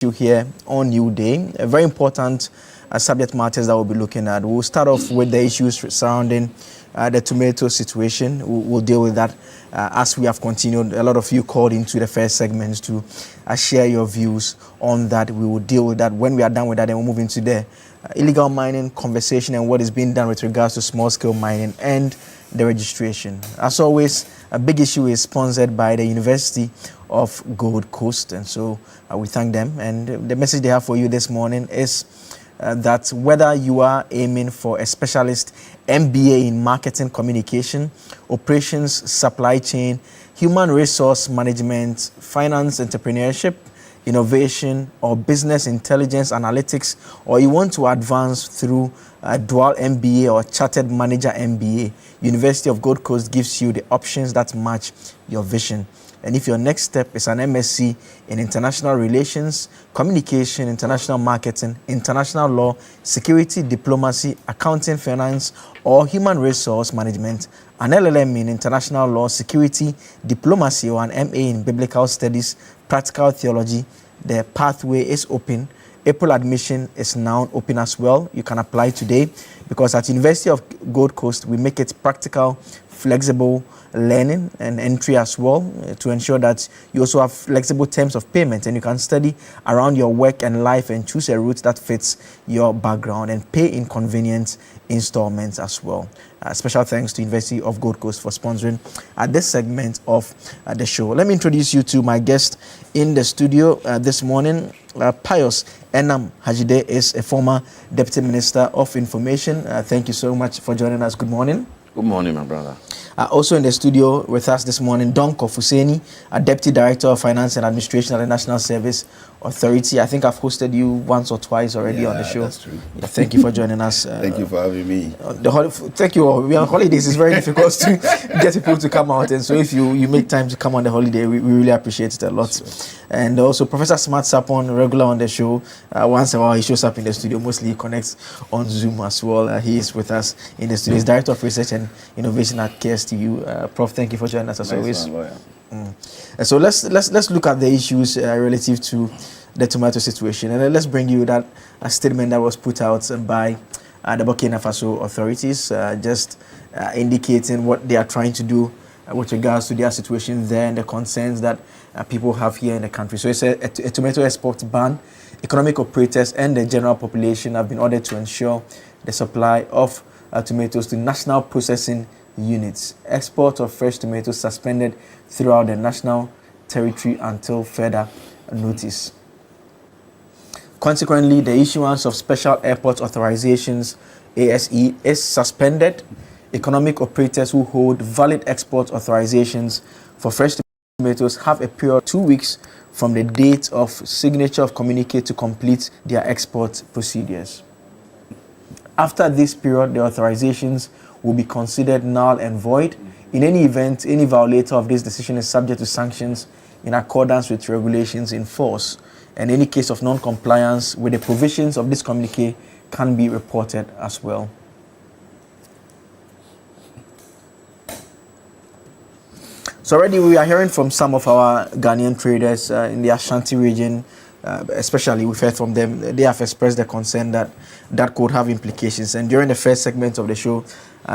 you here on New Day. A very important subject matters that we'll be looking at. We'll start off with the issues surrounding the tomato situation. We'll deal with that as we have continued. A lot of you called into the first segments to share your views on that. We will deal with that. When we are done with that, then we'll move into the illegal mining conversation and what is being done with regards to small-scale mining and the registration. As always, a big issue is sponsored by the University of Gold Coast, and so we thank them. And the message they have for you this morning is that whether you are aiming for a specialist MBA in marketing communication, operations, supply chain, human resource management, finance, entrepreneurship, innovation, or business intelligence analytics, or you want to advance through a dual MBA or chartered manager MBA, University of Gold Coast gives you the options that match your vision. And if your next step is an MSc in international relations, communication, international marketing, international law, security, diplomacy, accounting, finance, or human resource management, an LLM in international law, security, diplomacy, or an MA in biblical studies, practical theology, the pathway is open. April admission is now open as well. You can apply today because at University of Gold Coast, we make it practical, flexible learning and entry as well to ensure that you also have flexible terms of payment and you can study around your work and life and choose a route that fits your background and pay in convenient installments as well. Special thanks to University of Gold Coast for sponsoring this segment of the show. Let me introduce you to my guest in the studio this morning. Pius Enam Hajide is a former Deputy Minister of Information. Thank you so much for joining us. Good morning. Good morning, my brother. Also in the studio with us this morning, Don Kofuseni, a Deputy Director of Finance and Administration at the National Service Authority. I think I've hosted you once or twice already on the show. That's true. Yeah, thank you for joining us. Thank you for having me. Thank you. We're on holidays. It's very difficult to get people to come out. And so if you make time to come on the holiday, we really appreciate it a lot. Sure. And also Professor Smart Sapon, regular on the show. Once in a while, he shows up in the studio. Mostly he connects on Zoom as well. He is with us in the studio. He's Director of Research and Innovation at KSTU. Prof, thank you for joining us as always. So let's look at the issues relative to the tomato situation, and let's bring you that statement that was put out by the Burkina Faso authorities, just indicating what they are trying to do with regards to their situation there and the concerns that people have here in the country. So it's a tomato export ban. Economic operators and the general population have been ordered to ensure the supply of tomatoes to national processing units. Export of fresh tomatoes suspended throughout the national territory until further notice. Consequently, the issuance of special airport authorizations, ASE, is suspended. Economic operators who hold valid export authorizations for fresh tomatoes have a period of 2 weeks from the date of signature of communique to complete their export procedures. After this period, the authorizations will be considered null and void. In any event, any violator of this decision is subject to sanctions in accordance with regulations in force, and any case of non-compliance with the provisions of this communique can be reported as well. So already we are hearing from some of our Ghanaian traders in the Ashanti region, especially we've heard from them. They have expressed their concern that that could have implications. And during the first segment of the show,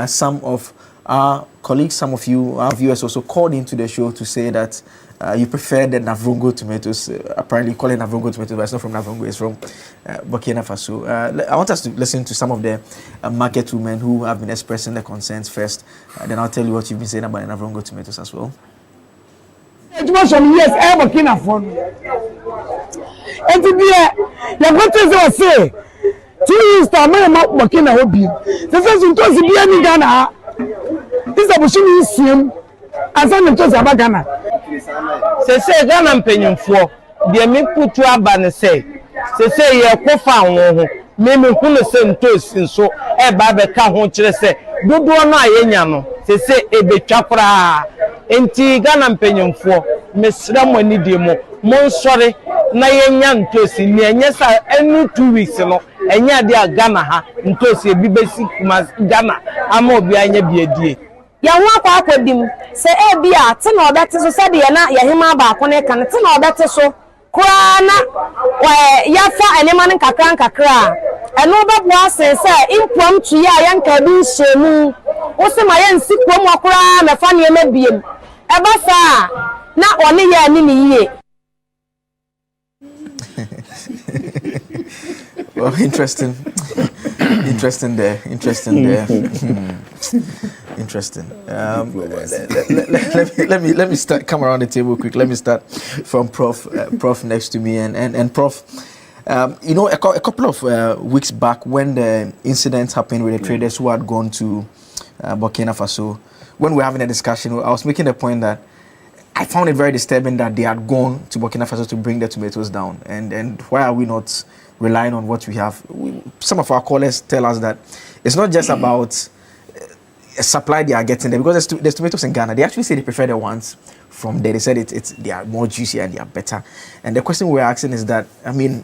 some of our colleagues, some of you, our viewers also called into the show to say that you prefer the Navrongo tomatoes. Apparently you call it Navrongo tomatoes, but it's not from Navrongo, it's from Burkina Faso. I want us to listen to some of the market women who have been expressing their concerns first. Then I'll tell you what you've been saying about the Navrongo tomatoes as well. It was some years ever Burkina Faso. And to be a say 2 years to Burkina Faso. The first one to be any Ghana. This is a machine is same. As I'm to Ghana. Say Ghana mpenyimfo de me putu aba ne say ye kofa won ho me kunu se ntosi nso e ba be ka ho kire se dodo no ayenya no say ebetwa kora enti Ghana mpenyimfo mesra mo ni de mo nsore na yenya ntosi ni enye sa enu 2 weeks no enya de Ghana ha ntosi ebi besi kuma Ghana ama obi anya biedie ya nwa kwa akwadim se e bia te na obete so se de na ya hima ba ko ne kan te na obete so Krana, Yafa and Eman Kakra, and no bosses say impromptu young cabin shemu. Also, my own sick one more crime, a funny maybe. Ebasa, not only ya nini. Well, interesting there. Interesting. Let me start. Come around the table quick. Let me start from Prof next to me and Prof. You know, a couple of weeks back when the incident happened with the traders who had gone to Burkina Faso, when we were having a discussion, I was making the point that I found it very disturbing that they had gone to Burkina Faso to bring the tomatoes down. And why are we not relying on what we have? Some of our callers tell us that it's not just about supply they are getting there, because there's tomatoes in Ghana. They actually say they prefer the ones from there. They said they are more juicy and they are better. And the question we're asking is that, I mean,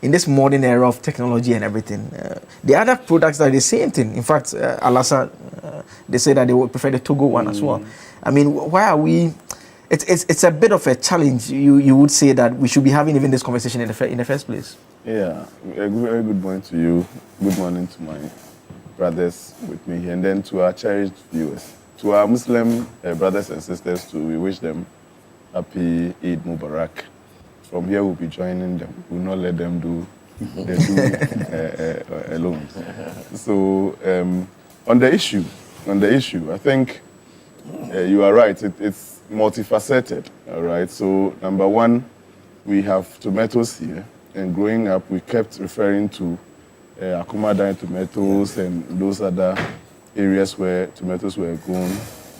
in this modern era of technology and everything, the other products are the same thing. In fact, Alassa, they say that they would prefer the Togo one as well. I mean, why are we? It's a bit of a challenge. You would say that we should be having even this conversation in the first place. Yeah, a very good morning to you. Good morning to my brothers with me here, and then to our cherished viewers. To our Muslim brothers and sisters too, we wish them happy Eid Mubarak. From here we'll be joining them. We will not let them do the two alone. So on the issue, I think you are right. It's multifaceted. All right. So number one, we have tomatoes here, and growing up we kept referring to Akumadine tomatoes and those other areas where tomatoes were grown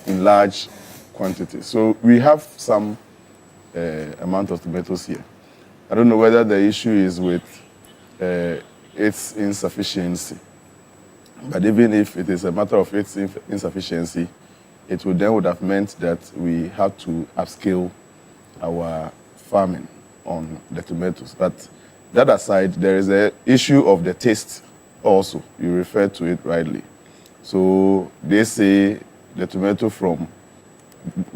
in large quantities. So we have some amount of tomatoes here. I don't know whether the issue is with its insufficiency, but even if it is a matter of its insufficiency, it would have meant that we had to upscale our farming on the tomatoes. But that aside, there is an issue of the taste also. You referred to it rightly. So they say the tomato from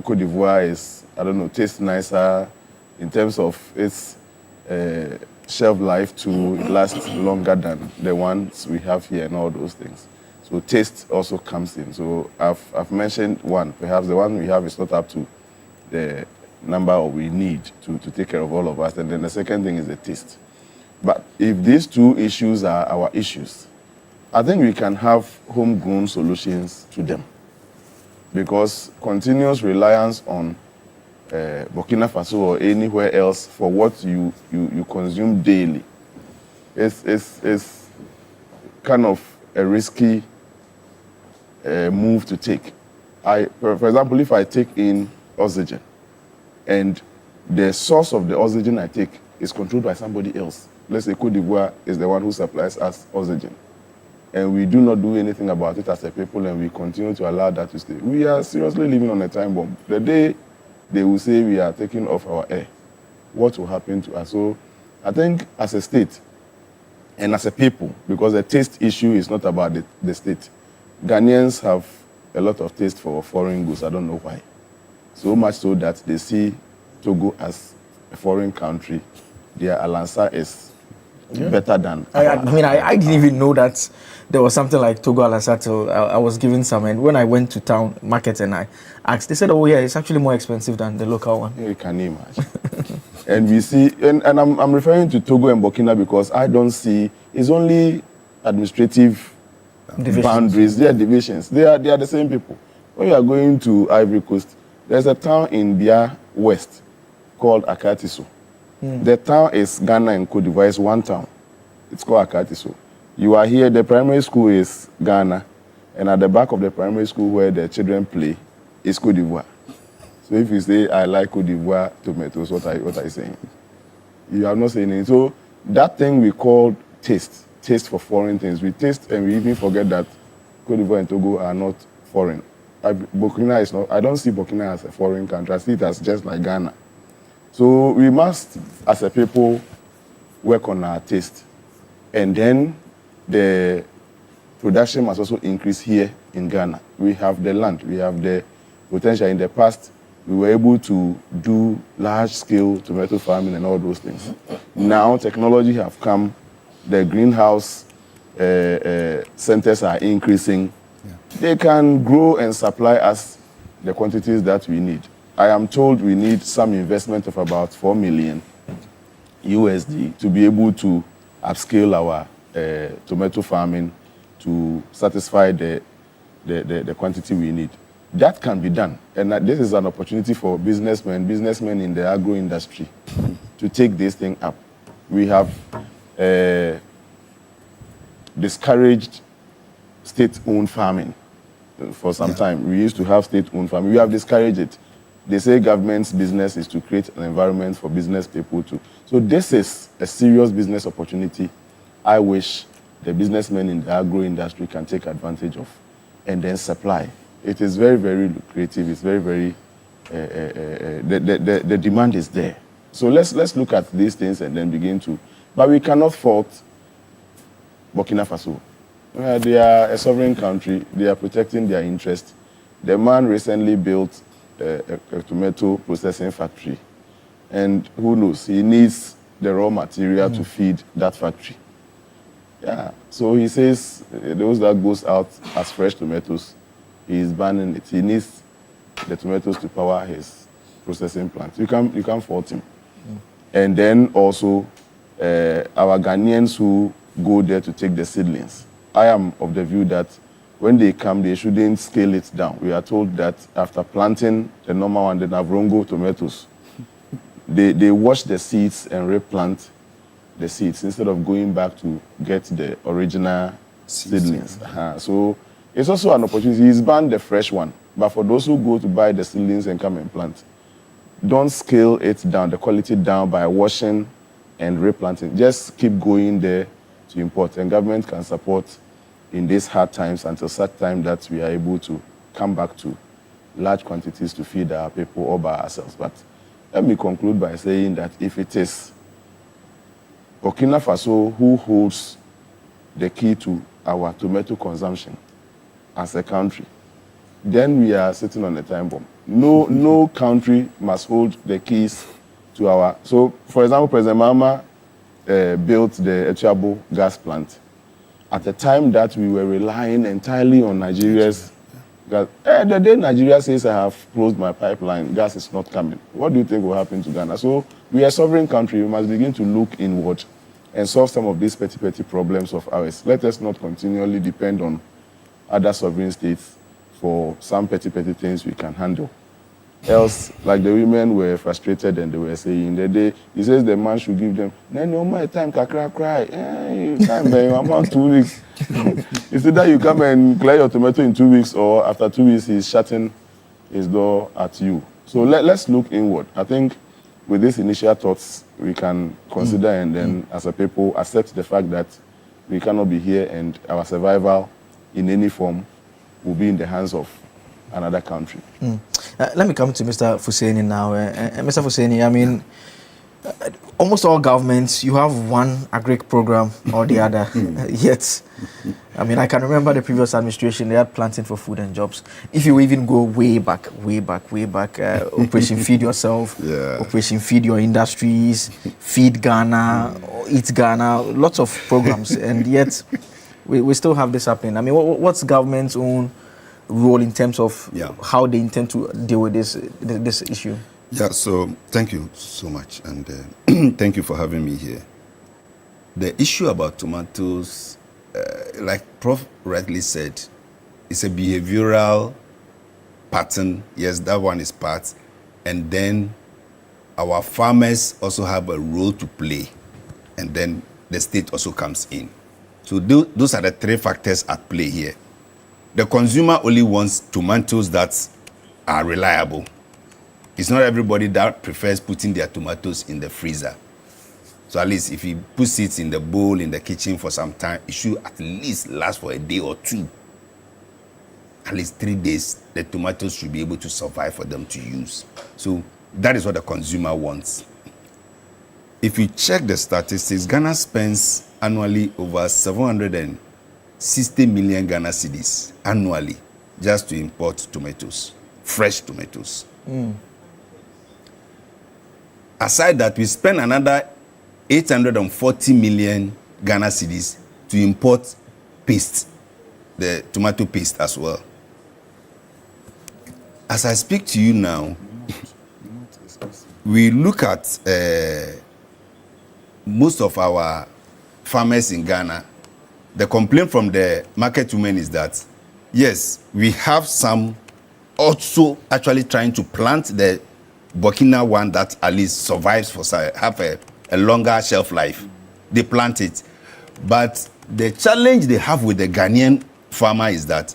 Côte d'Ivoire is, I don't know, tastes nicer in terms of its shelf life to last longer than the ones we have here and all those things. So taste also comes in. So I've mentioned one. Perhaps the one we have is not up to the number we need to take care of all of us. And then the second thing is the taste. But if these two issues are our issues, I think we can have homegrown solutions to them. Because continuous reliance on Burkina Faso or anywhere else for what you consume daily is kind of a risky move to take. For example, if I take in oxygen and the source of the oxygen I take is controlled by somebody else, let's say Côte d'Ivoire is the one who supplies us oxygen, and we do not do anything about it as a people and we continue to allow that to stay, we are seriously living on a time bomb. The day they will say we are taking off our air, what will happen to us? So I think as a state and as a people, because the taste issue is not about the state, Ghanaians have a lot of taste for foreign goods. I don't know why. So much so that they see Togo as a foreign country. Their Alansa is better than... I didn't even know that there was something like Togo Alansa till I was given some. And when I went to town market and I asked, they said, oh yeah, it's actually more expensive than the local one. You can imagine. And we see, and I'm referring to Togo and Burkina because I don't see, it's only administrative boundaries, they are divisions. They are the same people. When you are going to Ivory Coast, there's a town in Bia West called Akatiso. The town is Ghana and Côte d'Ivoire. It's one town. It's called Akatiso. You are here, the primary school is Ghana, and at the back of the primary school where the children play is Côte d'Ivoire. So if you say, I like Côte d'Ivoire tomatoes, what are you saying? You are not saying anything. So that thing we call taste for foreign things. We taste and we even forget that Côte d'Ivoire and Togo are not foreign. Burkina is not, I don't see Burkina as a foreign country. I see it as just like Ghana. So we must, as a people, work on our taste. And then the production must also increase here in Ghana. We have the land, we have the potential. In the past, we were able to do large-scale tomato farming and all those things. Now technology have come, the greenhouse centers are increasing. Yeah. They can grow and supply us the quantities that we need. I am told we need some investment of about $4 million USD to be able to upscale our tomato farming to satisfy the quantity we need. That can be done. And this is an opportunity for businessmen in the agro industry to take this thing up. We have discouraged state-owned farming for some time. We used to have state-owned farming. We have discouraged it. They say government's business is to create an environment for business people to. So this is a serious business opportunity I wish the businessmen in the agro industry can take advantage of and then supply. It is very, very lucrative. It's very, very, the demand is there. So let's look at these things and then begin to, but we cannot fault Burkina Faso. They are a sovereign country. They are protecting their interest. The man recently built a tomato processing factory. And who knows, he needs the raw material to feed that factory. Yeah, so he says those that goes out as fresh tomatoes, he is banning it. He needs the tomatoes to power his processing plant. You can't fault him. And then also our Ghanaians who go there to take the seedlings. I am of the view that when they come, they shouldn't scale it down. We are told that after planting the normal one, the Navrongo tomatoes, they wash the seeds and replant the seeds instead of going back to get the original seedlings. So it's also an opportunity. He's banned the fresh one, but for those who go to buy the seedlings and come and plant, don't scale it down, the quality down by washing and replanting. Just keep going there to import, and government can support in these hard times until such time that we are able to come back to large quantities to feed our people all by ourselves. But let me conclude by saying that if it is Burkina Faso who holds the key to our tomato consumption as a country, then we are sitting on a time bomb. No country must hold the keys to our. So, for example, President Mahama built the Etiabo gas plant at the time that we were relying entirely on Nigeria's gas. The day Nigeria says I have closed my pipeline, gas is not coming. What do you think will happen to Ghana? So we are a sovereign country. We must begin to look inward and solve some of these petty problems of ours. Let us not continually depend on other sovereign states for some petty things we can handle. Else, like the women were frustrated and they were saying that he says the man should give them, no my time, kakra cry. Time, I'm on 2 weeks. Instead that you come and clear your tomato in 2 weeks, or after 2 weeks he's shutting his door at you. So let's look inward. I think with these initial thoughts, we can consider and then as a people accept the fact that we cannot be here and our survival in any form will be in the hands of another country. Let me come to Mr. Fuseni now. Mr. Fuseni, I mean, almost all governments, you have one agric program or the other. Yet, I mean, I can remember the previous administration, they had planting for food and jobs. If you even go way back, Operation Feed Yourself, Operation Feed Your Industries, Feed Ghana, Eat Ghana, lots of programs. And yet, we still have this happening. I mean, what's government's own role in terms of how they intend to deal with this issue? Yeah, so thank you so much, and thank you for having me here. The issue about tomatoes, like Prof rightly said, it's a behavioral pattern. Yes, that one is part. And then our farmers also have a role to play. And then the state also comes in. So those are the three factors at play here. The consumer only wants tomatoes that are reliable. It's not everybody that prefers putting their tomatoes in the freezer. So at least if he puts it in the bowl in the kitchen for some time, it should at least last for a day or two. At least 3 days, the tomatoes should be able to survive for them to use. So that is what the consumer wants. If you check the statistics, Ghana spends annually over 760 million Ghana cedis annually just to import tomatoes, fresh tomatoes. aside that, we spend another 840 million Ghana cedis to import paste, the tomato paste as well. As I speak to you now, we look at most of our farmers in Ghana. The complaint from the market women is that, yes, we have some also actually trying to plant the Burkina one that at least survives for have a longer shelf life. They plant it. But the challenge they have with the Ghanaian farmer is that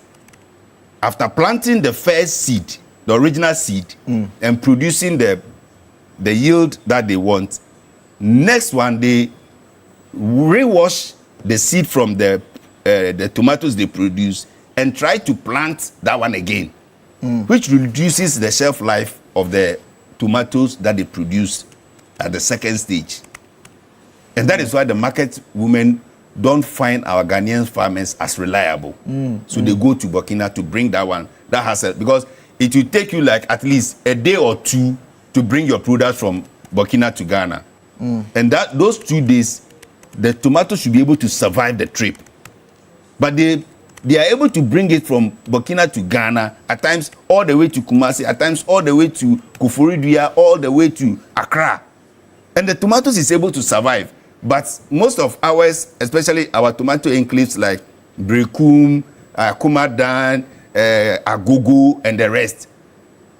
after planting the first seed, the original seed, and producing the yield that they want, next one they rewash the seed from the tomatoes they produce and try to plant that one again, which reduces the shelf life of the tomatoes that they produce at the second stage. And that is why the market women don't find our Ghanaian farmers as reliable. So they go to Burkina to bring that one. That has because it will take you like at least a day or two to bring your product from Burkina to Ghana. And those 2 days, the tomatoes should be able to survive the trip. But they are able to bring it from Burkina to Ghana, at times all the way to Kumasi, at times all the way to Kufuridua, all the way to Accra. And the tomatoes is able to survive. But most of ours, especially our tomato enclaves like Brekum, Kumadan, Agogo, and the rest,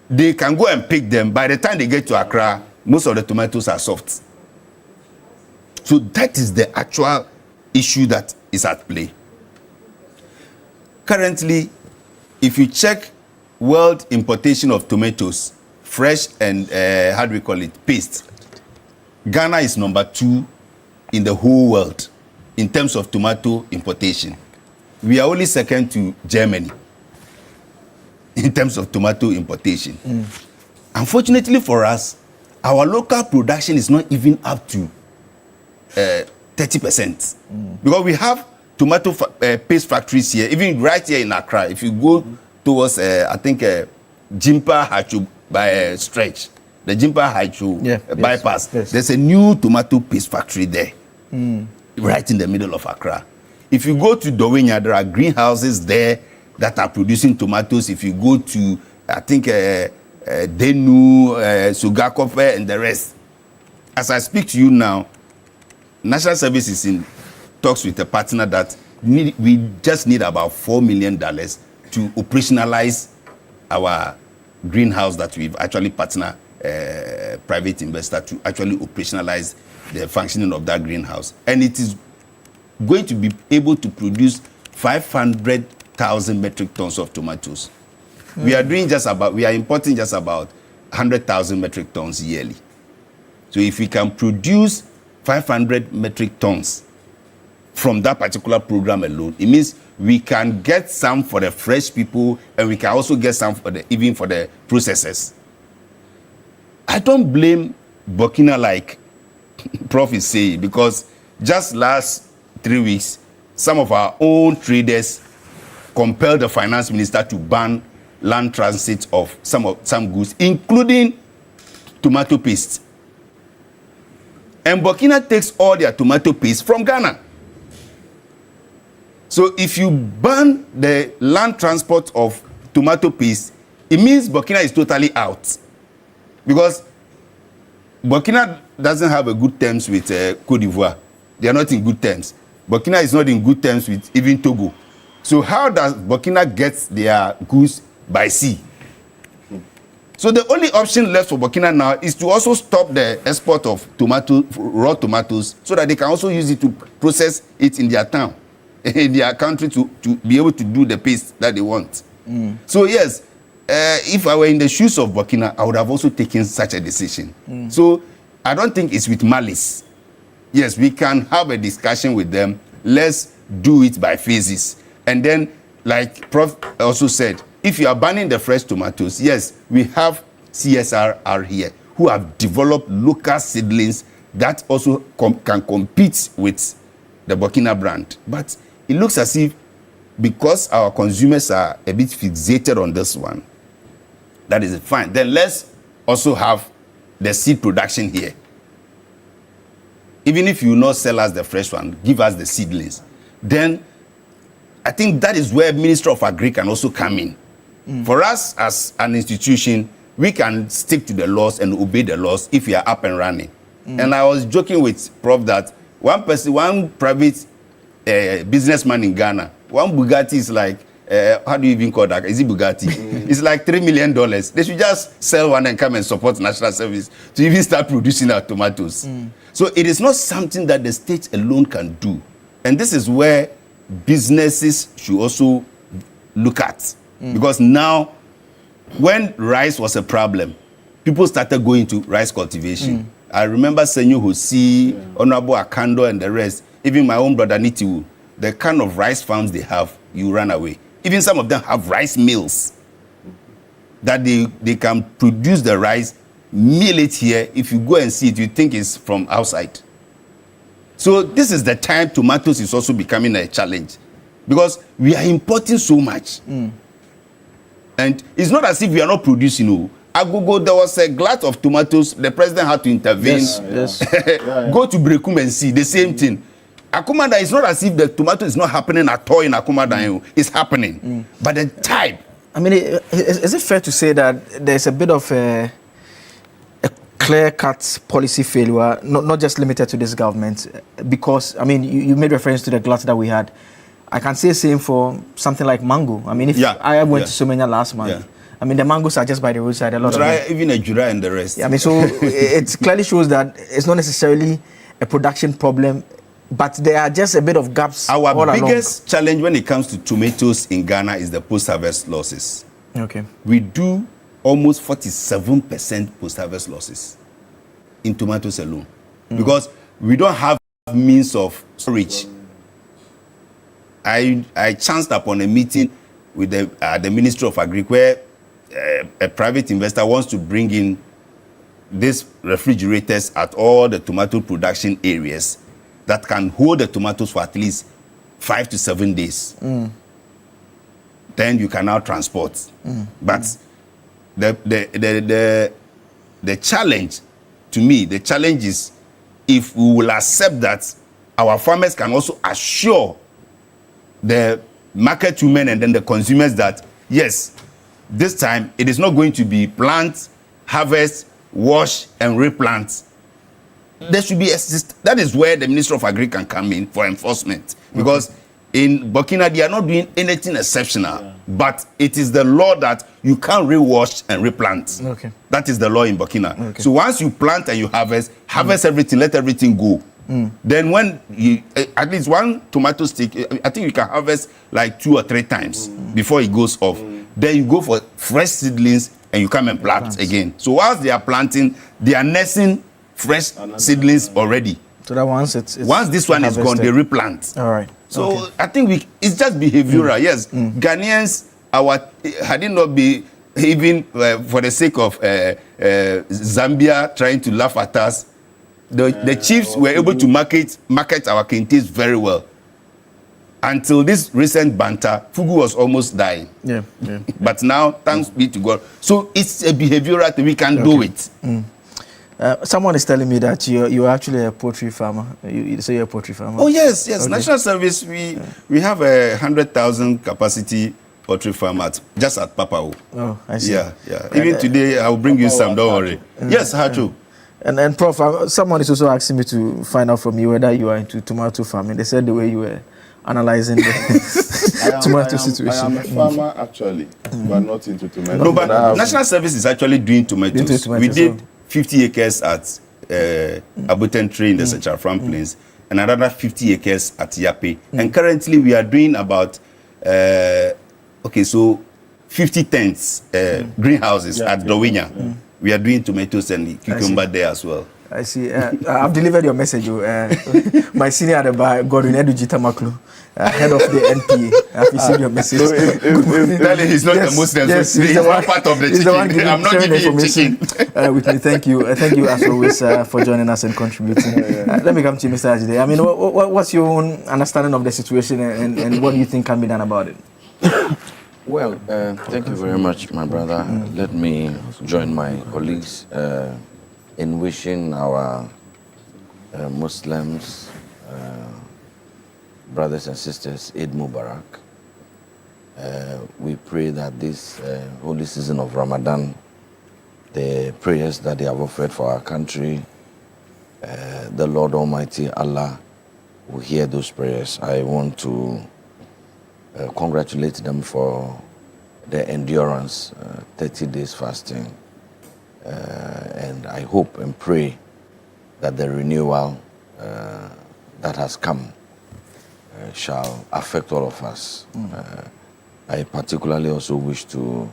they can go and pick them. By the time they get to Accra, most of the tomatoes are soft. So that is the actual issue that is at play. Currently, if you check world importation of tomatoes, fresh and how do we call it, paste, Ghana is number 2 in the whole world in terms of tomato importation. We are only second to Germany in terms of tomato importation. Unfortunately for us, our local production is not even up to 30%. Because we have tomato paste factories here, even right here in Accra. If you go towards, I think, Jimpa Hachu by stretch, the Jimpa Hachu bypass, there's a new tomato paste factory there, right in the middle of Accra. If you go to Dowenya, there are greenhouses there that are producing tomatoes. If you go to, I think, Denu, Sugakope, and the rest. As I speak to you now, National Service is in talks with a partner that we just need about $4 million to operationalize our greenhouse that we've actually partnered private investor to actually operationalize the functioning of that greenhouse. And it is going to be able to produce 500,000 metric tons of tomatoes. We are importing just about 100,000 metric tons yearly. So if we can produce 500 metric tons from that particular program alone, it means we can get some for the fresh people and we can also get some for even for the processors. I don't blame Burkina like Prof is saying, because just last 3 weeks, some of our own traders compelled the finance minister to ban land transit of some goods, including tomato paste. And Burkina takes all their tomato paste from Ghana. So if you ban the land transport of tomato paste, it means Burkina is totally out. Because Burkina doesn't have a good terms with Cote d'Ivoire. They are not in good terms. Burkina is not in good terms with even Togo. So how does Burkina get their goods by sea? So the only option left for Burkina now is to also stop the export of raw tomatoes, so that they can also use it to process it in their town, in their country, to be able to do the paste that they want. So yes, if I were in the shoes of Burkina, I would have also taken such a decision. So I don't think it's with malice. Yes, we can have a discussion with them. Let's do it by phases. And then, like Prof also said, if you are banning the fresh tomatoes, yes, we have CSRR here who have developed local seedlings that also can compete with the Burkina brand. But it looks as if, because our consumers are a bit fixated on this one, that is fine. Then let's also have the seed production here. Even if you not sell us the fresh one, give us the seedlings. Then I think that is where Minister of Agri can also come in. For us as an institution, we can stick to the laws and obey the laws if we are up and running. And I was joking with Prof that one private businessman in Ghana, one Bugatti is like, how do you even call that? Is it Bugatti? It's like $3 million. They should just sell one and come and support National Service to even start producing our tomatoes. So it is not something that the state alone can do. And this is where businesses should also look at. Because now, when rice was a problem, people started going to rice cultivation. I remember Senyo Hosi, Honorable Akando and the rest, even my own brother Nitiwu, the kind of rice farms they have, you run away. Even some of them have rice mills that they can produce the rice, mill it here. If you go and see it, you think it's from outside. So this is the time tomatoes is also becoming a challenge because we are importing so much. And it's not as if we are not producing. Agogo, there was a glut of tomatoes. The president had to intervene. Yes. Go to Brekum and see the same thing. Akumada, it's not as if the tomato is not happening at all in Akumada. It's happening. But the type. I mean, is it fair to say that there's a bit of a clear-cut policy failure, not just limited to this government? Because, I mean, you made reference to the glut that we had. I can say the same for something like mango. I mean, if I went to Somenya last month, I mean, the mangoes are just by the roadside. A lot of them. Even a Jura and the rest. Yeah, I mean, so it clearly shows that it's not necessarily a production problem, but there are just a bit of gaps. Our biggest challenge when it comes to tomatoes in Ghana is the post-harvest losses. Okay. We do almost 47% post-harvest losses in tomatoes alone because we don't have means of storage. I chanced upon a meeting with the Ministry of Agri where a private investor wants to bring in these refrigerators at all the tomato production areas that can hold the tomatoes for at least 5 to 7 days. Then you can now transport. But the challenge, to me, the challenge is if we will accept that our farmers can also assure the market women and then the consumers that, yes, this time it is not going to be plant, harvest, wash, and replant. There should be that is where the Minister of Agri can come in for enforcement. Because in Burkina, they are not doing anything exceptional. But it is the law that you can't rewash and replant. That is the law in Burkina. So once you plant and you harvest everything, let everything go. Then when you, at least one tomato stick, I think you can harvest like 2 or 3 times before it goes off. Then you go for fresh seedlings and you come and plant again. So whilst they are planting, they are nursing fresh seedlings already. So that once this one is gone, they replant. All right. So I think it's just behavioral. Yes, Ghanaians, had it not be even for the sake of Zambia trying to laugh at us, the chiefs were able to market our kentes very well. Until this recent banter, Fugu was almost dying. But now, thanks be to God. So it's a behavioral thing. We can do it. Someone is telling me that you're actually a poultry farmer. You say you're a poultry farmer. Oh yes. Okay. National Service. We have a 100,000 capacity poultry farm just at Papao. Oh, I see. Yeah. Even today, I'll bring you some. Don't worry. Yes, Hachu. And Prof, someone is also asking me to find out from you whether you are into tomato farming. They said the way you were analyzing the tomato situation. I am a farmer actually, but not into tomatoes. No, but National Service is actually doing tomatoes. We did 50 acres at Abutentry in the Central Front Plains and another 50 acres at Yape. And currently we are doing about 50 tents, greenhouses at Dowinya. We are doing tomatoes and cucumber there as well. I see. I've delivered your message. My senior at the bar, Godwin Edujita Maklu, head of the NPA. I've received your message. So he's not the Muslim. Yes, he's one part of the chicken. I'm not giving you chicken. With me, thank you. Thank you as always for joining us and contributing. Let me come to you, Mr. Ajide. I mean, what's your own understanding of the situation and what do you think can be done about it? Well, thank you very much, my brother. Let me join my colleagues in wishing our Muslims, brothers and sisters, Eid Mubarak. We pray that this holy season of Ramadan, the prayers that they have offered for our country, the Lord Almighty Allah will hear those prayers. I want to congratulate them for their endurance, 30 days fasting. And I hope and pray that the renewal that has come shall affect all of us. I particularly also wish to,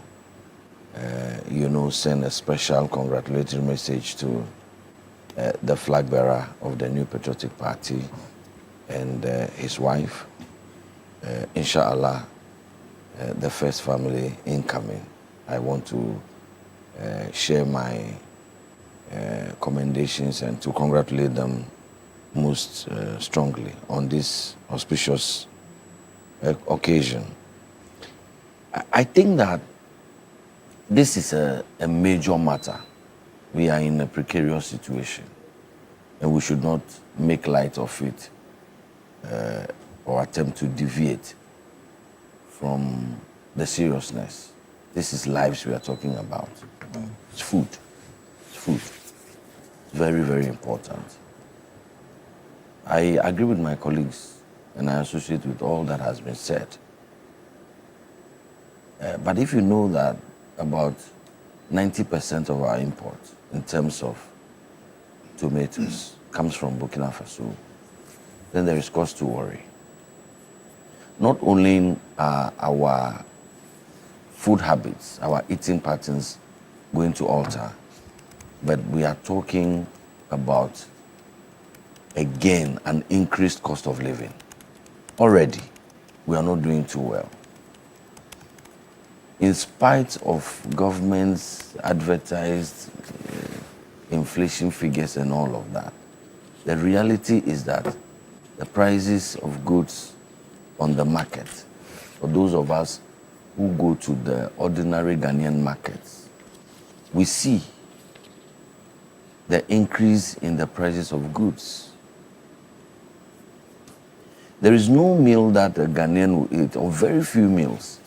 send a special congratulatory message to the flag bearer of the New Patriotic Party and his wife. Inshallah, the first family incoming. I want to share my commendations and to congratulate them most strongly on this auspicious occasion. I think that this is a major matter. We are in a precarious situation, and we should not make light of it or attempt to deviate from the seriousness. This is lives we are talking about. It's food. It's food. It's very, very important. I agree with my colleagues and I associate with all that has been said. But if you know that about 90% of our imports in terms of tomatoes comes from Burkina Faso, then there is cause to worry. Not only are our food habits, our eating patterns going to alter, but we are talking about, again, an increased cost of living. Already, we are not doing too well. In spite of government's advertised inflation figures and all of that, the reality is that the prices of goods on the market, for those of us who go to the ordinary Ghanaian markets, we see the increase in the prices of goods. There is no meal that a Ghanaian will eat, or very few meals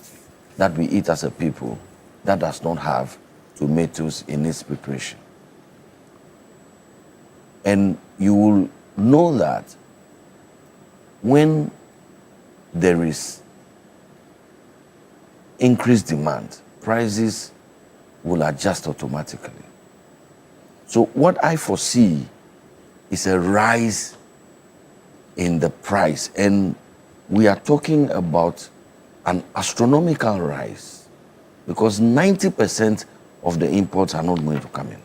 that we eat as a people, that does not have tomatoes in its preparation. And you will know that when there is increased demand, prices will adjust automatically. So what I foresee is a rise in the price, and we are talking about an astronomical rise, because 90% of the imports are not going to come in.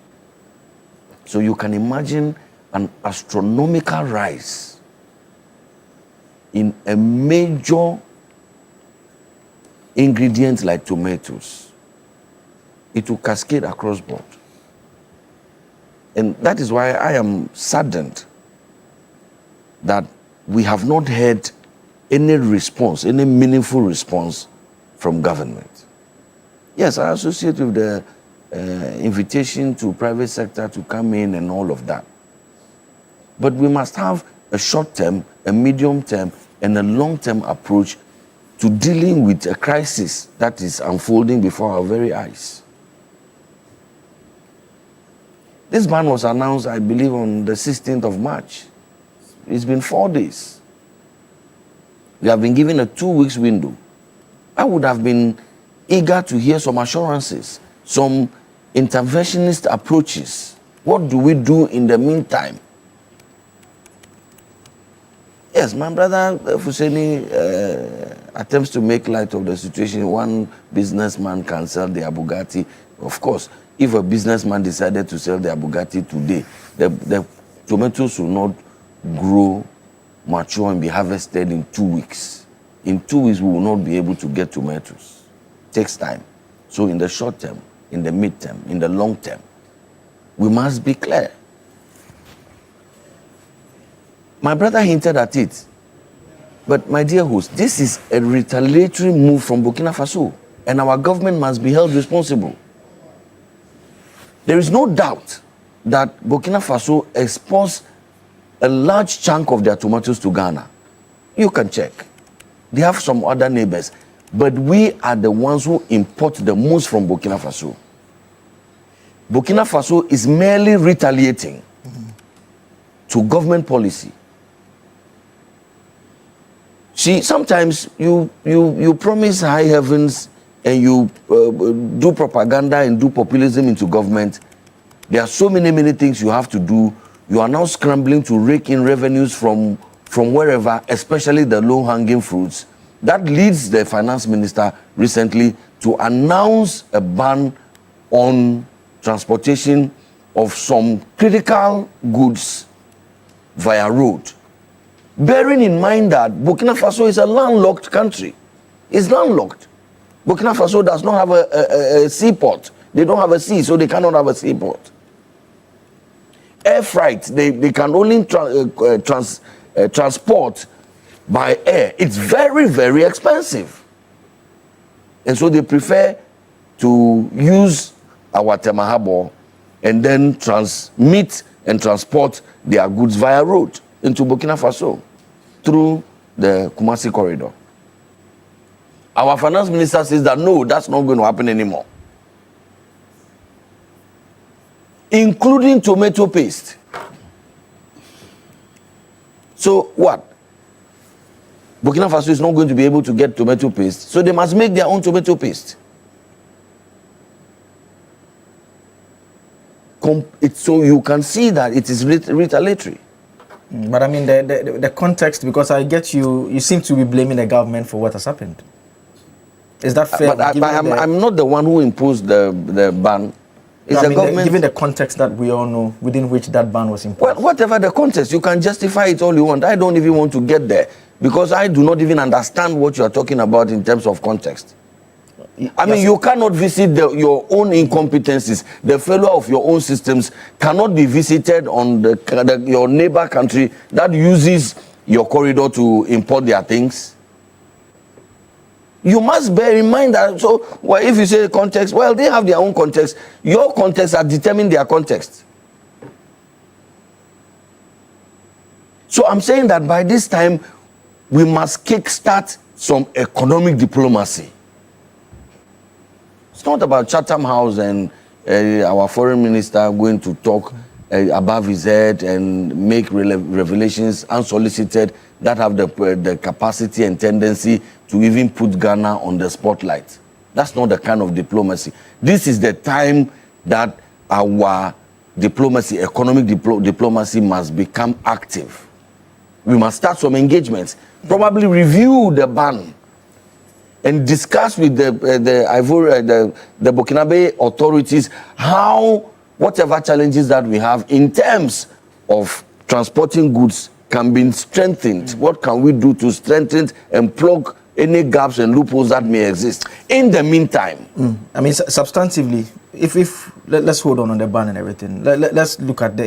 So you can imagine an astronomical rise in a major ingredient like tomatoes. It will cascade across board. And that is why I am saddened that we have not heard any response, any meaningful response from government. Yes, I associate with the invitation to private sector to come in and all of that. But we must have a short-term, a medium-term, and a long-term approach to dealing with a crisis that is unfolding before our very eyes. This ban was announced, I believe, on the 16th of March. It's been 4 days. We have been given a 2 weeks window. I would have been eager to hear some assurances, some interventionist approaches. What do we do in the meantime? Yes, my brother Fuseni attempts to make light of the situation. One businessman can sell their Bugatti. Of course, if a businessman decided to sell their Bugatti today, the tomatoes will not grow, mature, and be harvested in 2 weeks. In 2 weeks, we will not be able to get tomatoes. It takes time. So in the short term, in the mid term, in the long term, we must be clear. My brother hinted at it. But my dear host, this is a retaliatory move from Burkina Faso, and our government must be held responsible. There is no doubt that Burkina Faso exports a large chunk of their tomatoes to Ghana. You can check. They have some other neighbors, but we are the ones who import the most from Burkina Faso. Burkina Faso is merely retaliating to government policy. See, sometimes you promise high heavens and you do propaganda and do populism into government. There are so many things you have to do. You are now scrambling to rake in revenues from wherever, especially the low-hanging fruits. That leads the finance minister recently to announce a ban on transportation of some critical goods via road. Bearing in mind that Burkina Faso is a landlocked country. It's landlocked. Burkina Faso does not have a seaport. They don't have a sea, so they cannot have a seaport. Air freight, they can only transport by air. It's very expensive. And so they prefer to use our Temahabo and then transmit and transport their goods via road into Burkina Faso through the Kumasi corridor. Our finance minister says that no, that's not going to happen anymore. Including tomato paste. So what? Burkina Faso is not going to be able to get tomato paste, so they must make their own tomato paste. So you can see that it is retaliatory. But I mean, the context, because I get you seem to be blaming the government for what has happened. Is that fair? But I'm not the one who imposed the ban. It's the government. Given the context that we all know within which that ban was imposed. Well, whatever the context, you can justify it all you want. I don't even want to get there because I do not even understand what you are talking about in terms of context. I mean, you cannot visit your own incompetencies. The failure of your own systems cannot be visited on your neighbor country that uses your corridor to import their things. You must bear in mind that, so well, if you say context, well, they have their own context. Your context are determining their context. So I'm saying that by this time, we must kickstart some economic diplomacy. It's not about Chatham House and our foreign minister going to talk above his head and make revelations unsolicited that have the capacity and tendency to even put Ghana on the spotlight. That's not the kind of diplomacy. This is the time that our diplomacy, economic diplomacy must become active. We must start some engagements, probably review the ban and discuss with the Burkinabe authorities how whatever challenges that we have in terms of transporting goods can be strengthened. What can we do to strengthen and plug any gaps and loopholes that may exist in the meantime? I mean, substantively, let's hold on the ban and everything. Let's look at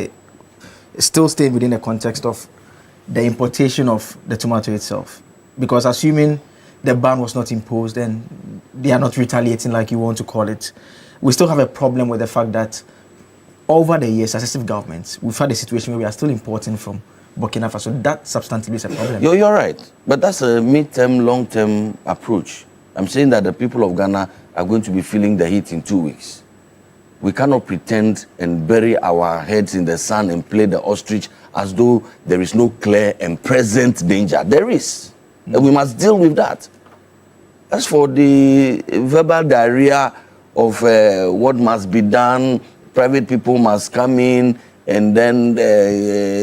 still staying within the context of the importation of the tomato itself. Because assuming the ban was not imposed and they are not retaliating like you want to call it, we still have a problem with the fact that over the years, successive governments, we've had a situation where we are still importing from Burkina Faso. That substantively is a problem. You're right. But that's a mid-term, long-term approach. I'm saying that the people of Ghana are going to be feeling the heat in 2 weeks. We cannot pretend and bury our heads in the sand and play the ostrich as though there is no clear and present danger. There is. And we must deal with that. As for the verbal diarrhea of what must be done, private people must come in, and then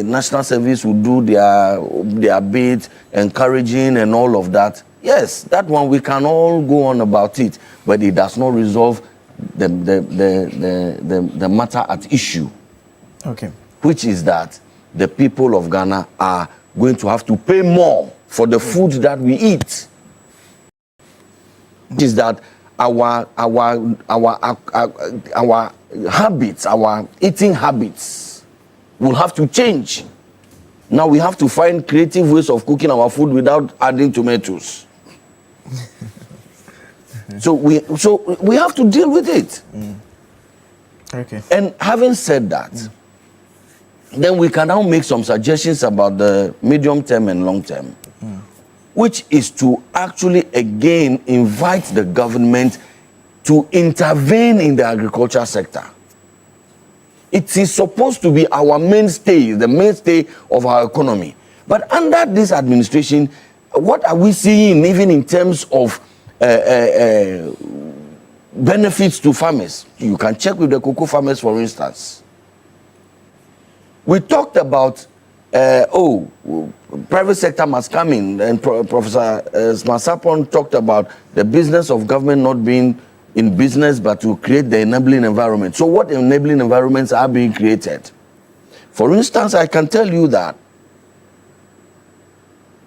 national service will do their bit, encouraging and all of that. Yes, that one we can all go on about it, but it does not resolve the matter at issue. Okay. Which is that the people of Ghana are going to have to pay more for the food that we eat. Which is that our habits, our eating habits will have to change. Now we have to find creative ways of cooking our food without adding tomatoes. So we have to deal with it. Okay. And having said that, then we can now make some suggestions about the medium term and long term, which is to actually again invite the government to intervene in the agriculture sector. It is supposed to be our mainstay, the mainstay of our economy. But under this administration, what are we seeing even in terms of benefits to farmers? You can check with the cocoa farmers, for instance. We talked about, private sector must come in, and Professor Smasapon talked about the business of government not being in business, but to create the enabling environment. So what enabling environments are being created? For instance, I can tell you that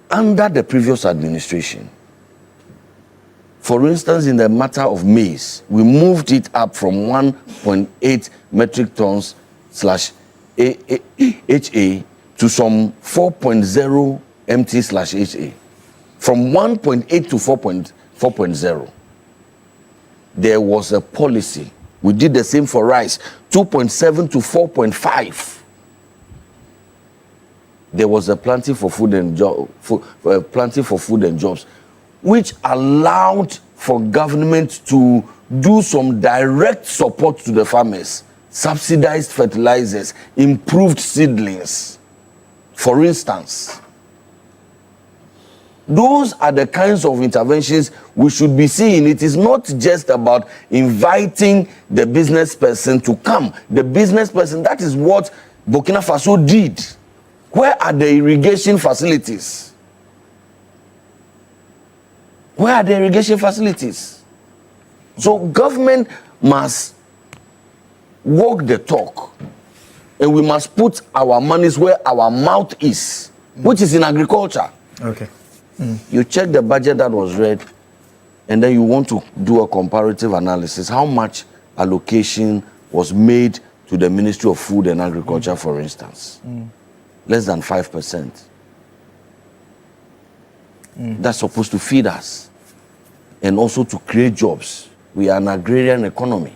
under the previous administration, for instance, in the matter of maize, we moved it up from 1.8 metric tons /HA to some 4.0 MT/HA. From 1.8 to 4.0. There was a policy. We did the same for rice, 2.7 to 4.5. There was a planting for food and jobs, which allowed for government to do some direct support to the farmers, subsidized fertilizers, improved seedlings, for instance. Those are the kinds of interventions we should be seeing. It is not just about inviting the business person to come. The business person, that is what Burkina Faso did. Where are the irrigation facilities? Where are the irrigation facilities? So government must walk the talk, and we must put our monies where our mouth is, which is in agriculture. Okay. You check the budget that was read, and then you want to do a comparative analysis. How much allocation was made to the Ministry of Food and Agriculture, for instance? Less than 5%. That's supposed to feed us and also to create jobs. We are an agrarian economy.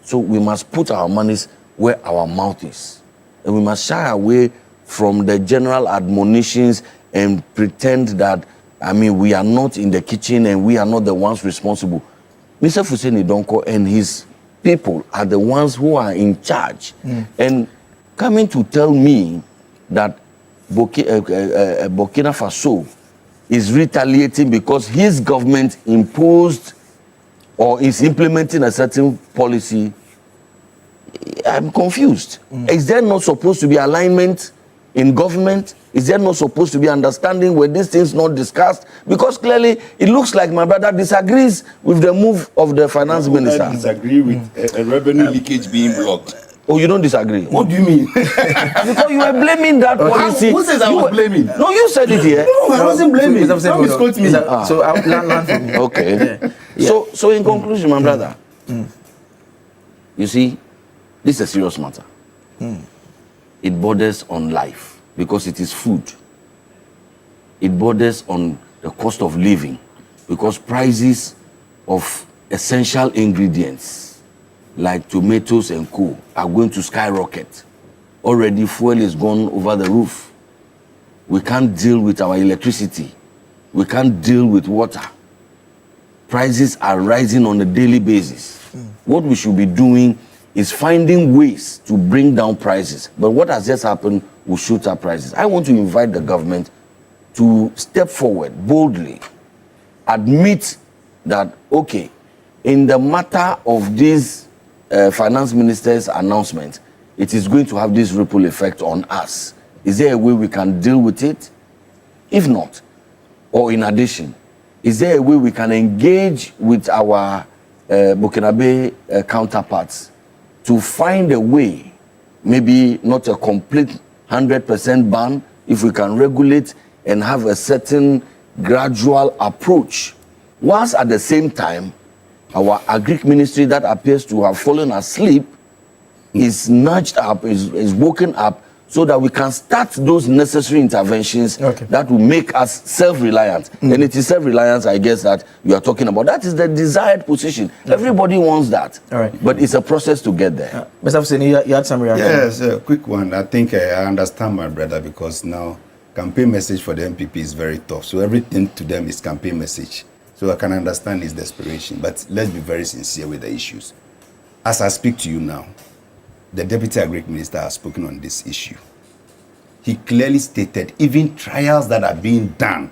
So we must put our monies where our mouth is. And we must shy away from the general admonitions and pretend that, we are not in the kitchen and we are not the ones responsible. Mr. Fuseni Donko and his people are the ones who are in charge. And coming to tell me that Burkina Faso is retaliating because his government imposed or is implementing a certain policy, I'm confused. Is there not supposed to be alignment in government? Is there not supposed to be understanding when these things not discussed? Because clearly it looks like my brother disagrees with the move of the finance minister. I disagree with a revenue leakage being blocked. Oh, you don't disagree? What do you mean? Because you were blaming that policy. Who says I was blaming? No, you said it here. No, I wasn't blaming. So, Don't misquote me. So I'll learn from you. Okay. So in conclusion, my brother, you see, this is a serious matter. It borders on life because it is food. It borders on the cost of living because prices of essential ingredients like tomatoes and co are going to skyrocket. Already fuel is gone over the roof. We can't deal with our electricity. We can't deal with water. Prices are rising on a daily basis. What we should be doing is finding ways to bring down prices. But what has just happened will shoot up prices. I want to invite the government to step forward boldly, admit that, okay, in the matter of this finance minister's announcement, it is going to have this ripple effect on us. Is there a way we can deal with it? If not, or in addition, is there a way we can engage with our Burkinabe counterparts to find a way, maybe not a complete 100% ban, if we can regulate and have a certain gradual approach, whilst at the same time, our agric ministry that appears to have fallen asleep is nudged up, is woken up so that we can start those necessary interventions that will make us self-reliant. And it is self-reliance, I guess, that you are talking about. That is the desired position. Everybody wants that. All right. But it's a process to get there. Mr. Hussein, you had some reaction? Yes, a quick one. I think I understand my brother, because now campaign message for the MPP is very tough. So everything to them is campaign message. So I can understand his desperation. But let's be very sincere with the issues. As I speak to you now, the Deputy Agric Minister has spoken on this issue. He clearly stated even trials that are being done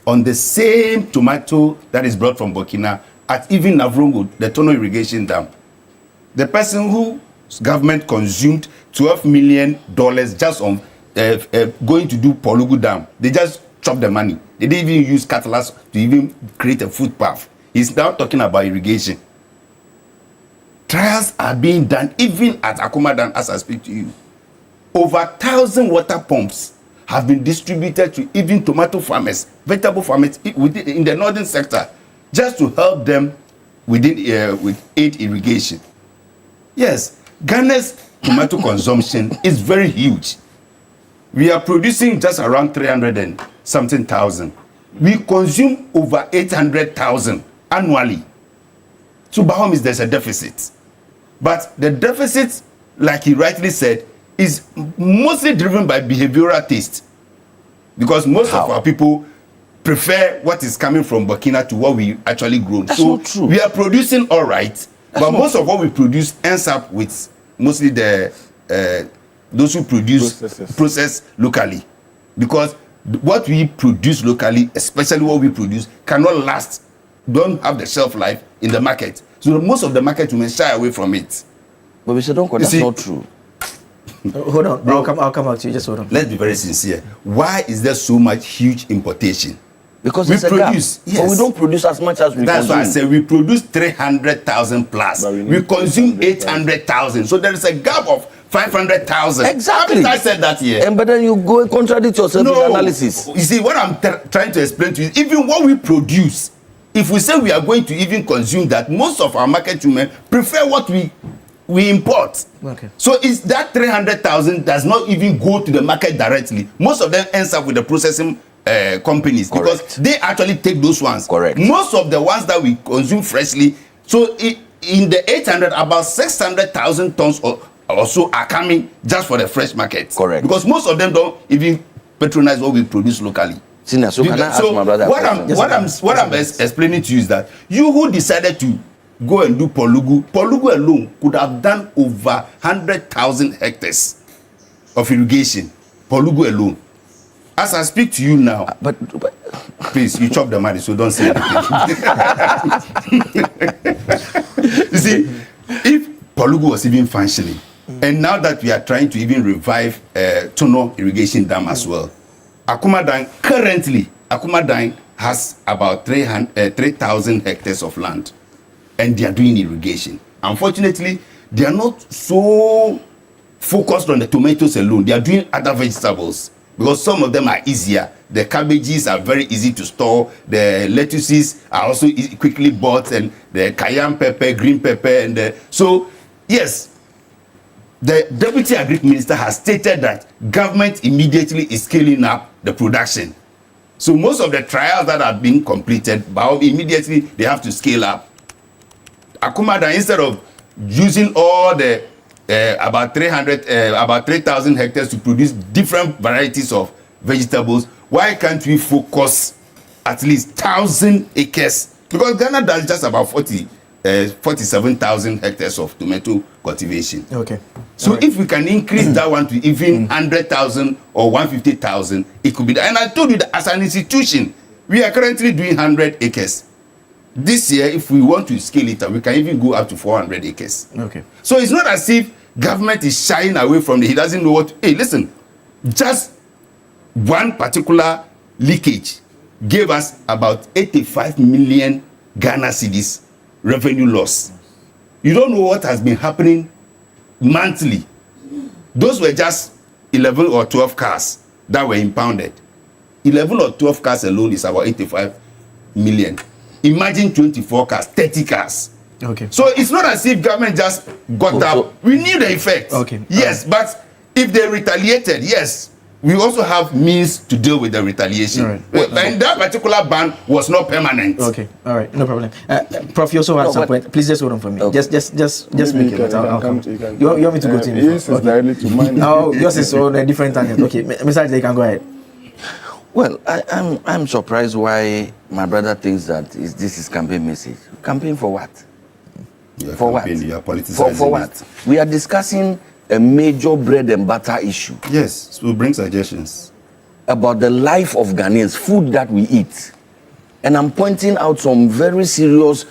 on the same tomato that is brought from Burkina at even Navrongo, the Tono irrigation dam. The person whose government consumed $12 million just on going to do Polugu Dam, they just chopped the money. They didn't even use catalyst to even create a footpath. He's now talking about irrigation. Trials are being done even at Akuma Dam as I speak to you. Over 1,000 water pumps have been distributed to even tomato farmers, vegetable farmers in the northern sector, just to help them with aid irrigation. Yes, Ghana's tomato consumption is very huge. We are producing just around 300 and something thousand. We consume over 800,000 annually. So by all means, there's a deficit. But the deficit, like he rightly said, is mostly driven by behavioral taste. Because most of our people prefer what is coming from Burkina to what we actually grow. That's so not true. We are producing all right, but most of what we produce ends up with mostly the those who process locally. Because what we produce locally, especially what we produce, cannot last, don't have the shelf life in the market. So most of the market will shy away from it. But Mr. Donko, that's not true. Hold on, bro. I'll come back to you. Just hold on. Let's be very sincere. Why is there so much huge importation? Because we it's produce, a gap. But we don't produce as much as we That's consume. why I said we produce 300,000 plus. We consume 800,000. So there is a gap of 500,000. Exactly. I said that here. And but then you go and contradict yourself in analysis. You see, what I'm trying to explain to you, even what we produce, if we say we are going to even consume that, most of our market women prefer what we import. Okay. So it's that 300,000 does not even go to the market directly. Most of them ends up with the processing companies. Correct. Because they actually take those ones. Correct. Most of the ones that we consume freshly, so in the 800, about 600,000 tons or so are coming just for the fresh market. Correct. Because most of them don't even patronize what we produce locally. Senior, so can I ask my brother what I'm explaining to you is that you who decided to go and do Polugu alone could have done over 100,000 hectares of irrigation. Polugu alone. As I speak to you now, but please, you chop the money, so don't say anything. You see, if Polugu was even functioning, and now that we are trying to even revive Tono irrigation dam as well, Akuma Dam has about 3,000 hectares of land, and they are doing irrigation. Unfortunately, they are not so focused on the tomatoes alone. They are doing other vegetables because some of them are easier. The cabbages are very easy to store. The lettuces are also quickly bought, and the cayenne pepper, green pepper, and so yes, the Deputy Agric Minister has stated that government immediately is scaling up the production. So most of the trials that are being completed, but immediately they have to scale up. Akuma Dam, instead of using all the about 3,000 hectares to produce different varieties of vegetables, why can't we focus at least 1,000 acres? Because Ghana does just about 47,000 hectares of tomato cultivation. Okay. So if we can increase that one to even 100,000 or 150,000, it could be that. And I told you that as an institution, we are currently doing 100 acres. This year, if we want to scale it up, we can even go up to 400 acres. Okay. So it's not as if government is shying away from it. He doesn't know what. Hey, listen, just one particular leakage gave us about 85 million Ghana cedis revenue loss. You don't know what has been happening monthly. Those were just 11 or 12 cars that were impounded. 11 or 12 cars alone is about 85 million. Imagine 24 cars, 30 cars. Okay. So it's not as if government just got up. We knew the effect. Okay. Yes, but if they retaliated, yes, we also have means to deal with the retaliation. Right. But that particular ban was not permanent. Okay, all right, no problem. Prof, you also had some point. Please just hold on for me. Okay. Just make it. I'll come. You want me to go to you? Yes, it's directly to mine. Oh, yours is on a different tangent. Okay, Mr. Ajay, you can go ahead. Well, I'm surprised why my brother thinks that this is campaign message. Campaign for what? For what? For what? We are discussing a major bread and butter issue. Yes, so bring suggestions. About the life of Ghanaians, food that we eat. And I'm pointing out some very serious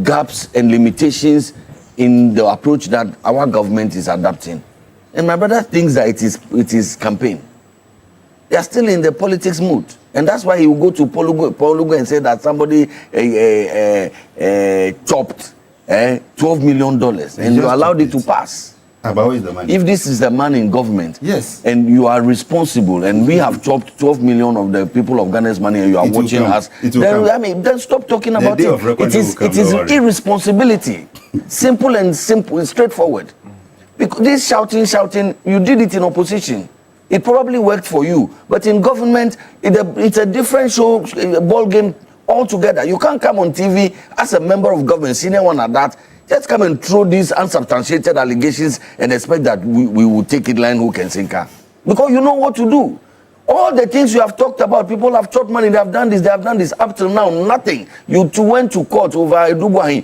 gaps and limitations in the approach that our government is adopting. And my brother thinks that it is campaign. They are still in the politics mood. And that's why he will go to Polugo and say that somebody chopped $12 million and you allowed it to pass. About where is the money? If this is the man in government, yes, and you are responsible, and we have chopped 12 million of the people of Ghana's money, and you are watching us, then stop talking about it. It is irresponsibility. Simple, straightforward. Because this shouting, you did it in opposition. It probably worked for you, but in government, it's a different show, ball game altogether. You can't come on TV as a member of government, senior one at that. Just come and throw these unsubstantiated allegations and expect that we will take it line hook and sinker. Because you know what to do. All the things you have talked about, people have chopped money, they have done this, up till now, nothing. You two went to court over Edubuahi.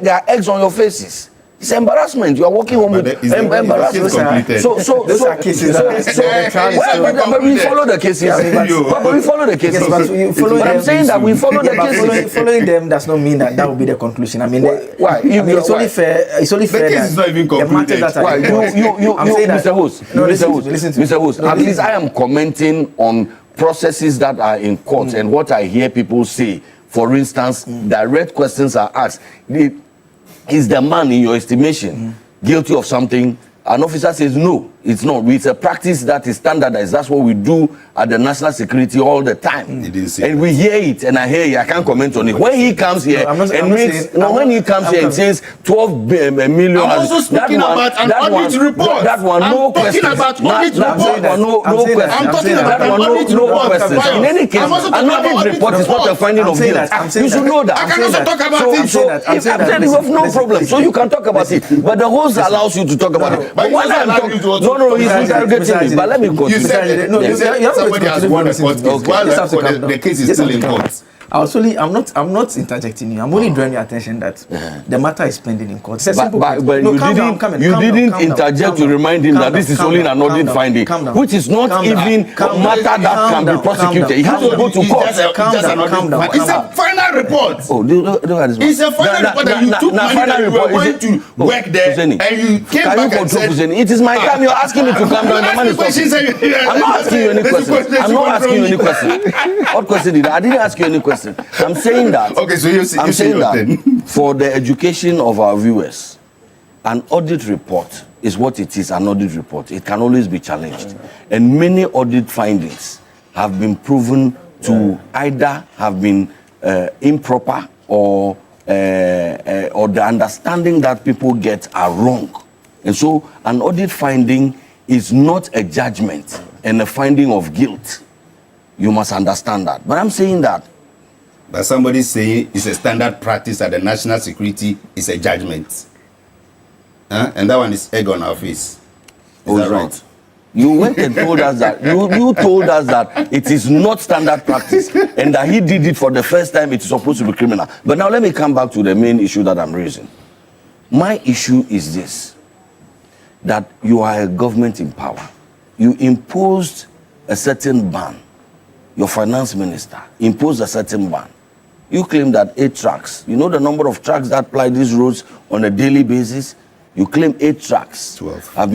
There are eggs on your faces. It's embarrassment. You are walking home with embarrassment. Those are cases. But we follow the cases. But we follow the cases. But I'm saying that we follow the cases. Following them does not mean that will be the conclusion. I mean, why? It's only fair. It's only fair that not even the matters that are Mr. Host, at least I am commenting on processes that are in court and what I hear people say. For instance, direct questions are asked. Is the man, in your estimation, guilty of something? An officer says, no, it's not. It's a practice that is standardized. That's what we do at the national security all the time. And we hear it, and I hear it. I can't comment on it. When he comes here when he comes here and says 12 million... I'm also speaking about an audit report. That one, no question. I'm talking about audit report. No question. I'm talking about an audit report. In any case, an audit report is not a finding of guilt. You should know that. I can also talk about it. I'm saying you have no problem. So you can talk about it. But the host allows you to talk about it. But when I'm talking... No, he's interrogating me. But let me continue. You said somebody has won a court case while the case is still in court. I'm not interjecting you. I'm only drawing your attention that the matter is pending in court. But you didn't interject to remind him that this is only an audit finding, which is not even a matter that can be prosecuted. He has to go to court. It's a final report. It's a final report that you took money that you were going to work there and you came back and said... It is my time. You're asking me to come down. I'm not asking you any question. What question did I didn't ask you any question. I'm saying that. Okay, so I'm saying that for the education of our viewers, an audit report is what it is. An audit report. It can always be challenged, and many audit findings have been proven to either have been improper or the understanding that people get are wrong. And so, an audit finding is not a judgment and a finding of guilt. You must understand that. But I'm saying that. But somebody saying it's a standard practice at the national security is a judgment. And that one is egg on our face. Is that right? You went and told us that you told us that it is not standard practice and that he did it for the first time. It is supposed to be criminal. But now let me come back to the main issue that I'm raising. My issue is this: that you are a government in power. You imposed a certain ban. Your finance minister imposed a certain ban. You claim that 8 trucks, you know the number of trucks that ply these roads on a daily basis? You claim 8 trucks 12 have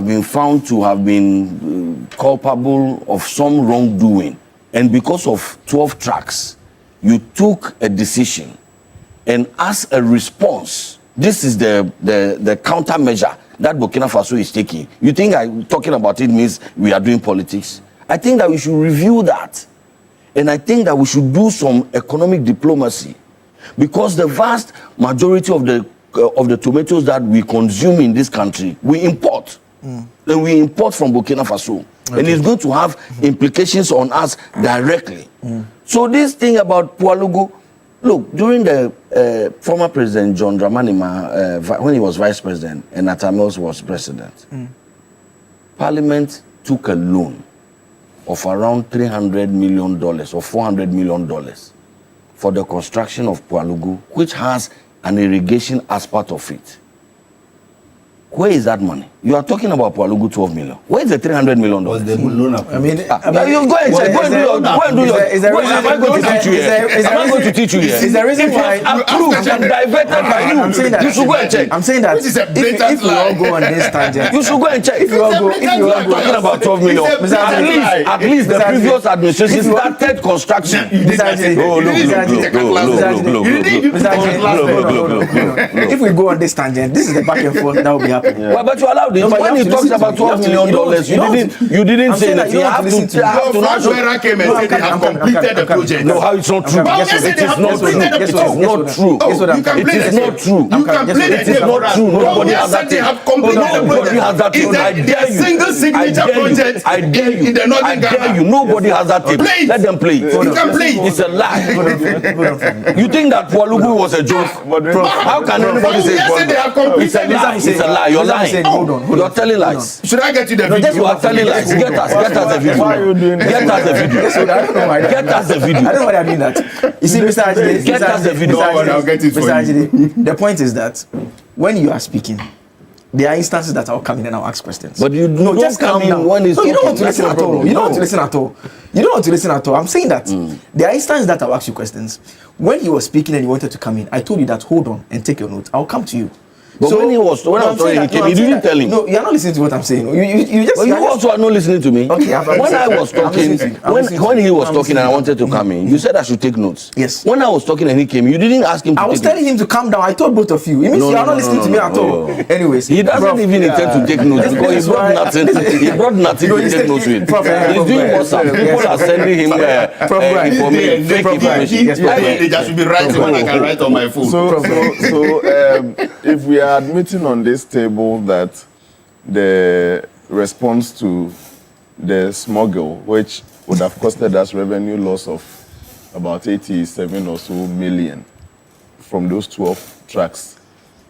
been found to have been culpable of some wrongdoing. And because of 12 trucks, you took a decision. And as a response, this is the countermeasure that Burkina Faso is taking. You think talking about it means we are doing politics? I think that we should review that. And I think that we should do some economic diplomacy, because the vast majority of the tomatoes that we consume in this country, we import. Then we import from Burkina Faso. And it's going to have implications on us directly. So this thing about Pualugu, look, during the former President John Dramani Mahama, when he was vice president and Atamils was president, Parliament took a loan of around $300 million or $400 million for the construction of Pualugu, which has an irrigation as part of it. Where is that money? You are talking about Pualugu 12 million. Where is the $300 million? Was the loan I mean, you go and check. Go and do your. Am I going to teach you here? Am I going to teach you here? Is the reason why approved and diverted by you? I'm saying that You should go and check. I'm saying that if we all go on this tangent, You should go and check. if you all go talking about 12 million, at least the previous administration started construction. If we go on this tangent, this is the back and forth that will be happening. But you allowed it. When he talks about $12 million, you didn't say that. You have to That's where I came and said they have completed the project. No, how it's not true. It is not true. It is not true. It is not true. It is not true. Nobody has that thing. Nobody has that thing. I dare you. Single signature project. I dare you. I dare you. Nobody has that thing. Let them play it. You can play it. It's a lie. You think that Pualugu was a joke? How can anybody say Pualugu? It's a lie. It's a lie. You're lying. You're telling lies. Should I get you the video? You are telling lies. Get us the video. Get us the video. Get us the video. I don't know why they're doing that. You see, Mr. Ajide, Get us the video. I'll get it for Mr. you. Ajide, the point is that when you are speaking, there are instances that I'll come in and I'll ask questions. But you no, don't just come calm down. in when it's no, you don't want to talking. listen at all. You don't want to listen at all. You don't want to listen at all. I'm saying that there are instances that I'll ask you questions. When you were speaking and you wanted to come in, I told you that hold on and take your note. I'll come to you. But when I was talking, he came, you didn't tell him. No, you're not listening to what I'm saying. You just. But you also are not listening to me. Okay, when I was talking, when he was talking and I wanted to come in, you said I should take notes. Yes. When I was talking and he came, you didn't ask him to I was telling him to calm down. I told both of you. It means you're not listening to me at all. Anyways, he doesn't even intend to take notes because he brought nothing. He brought nothing to take notes with. He's doing WhatsApp. People are sending him fake information. They just should be writing when I can write on my phone. So if we are admitting on this table that the response to the smuggle, which would have costed us revenue loss of about 87 or so million from those 12 trucks,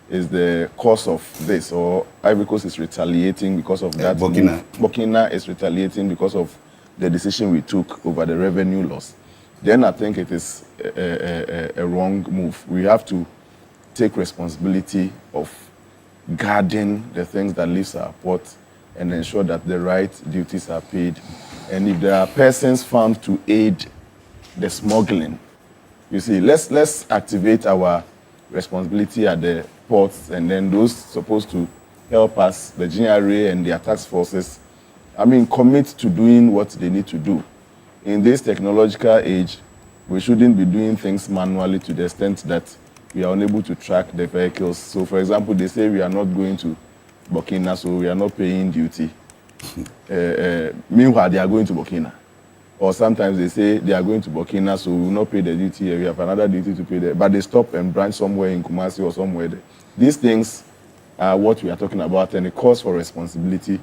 is the cause of this, or Ivory Coast is retaliating because of that. Burkina is retaliating because of the decision we took over the revenue loss. Then I think it is a wrong move. We have to take responsibility of guarding the things that leaves our port and ensure that the right duties are paid. And if there are persons found to aid the smuggling, you see, let's activate our responsibility at the ports, and then those supposed to help us, the GRA and their task forces, commit to doing what they need to do. In this technological age, we shouldn't be doing things manually to the extent that we are unable to track the vehicles. So, for example, they say we are not going to Burkina, so we are not paying duty. Meanwhile, they are going to Burkina. Or sometimes they say they are going to Burkina, so we will not pay the duty here. We have another duty to pay there. But they stop and branch somewhere in Kumasi or somewhere there. These things are what we are talking about, and it calls for responsibility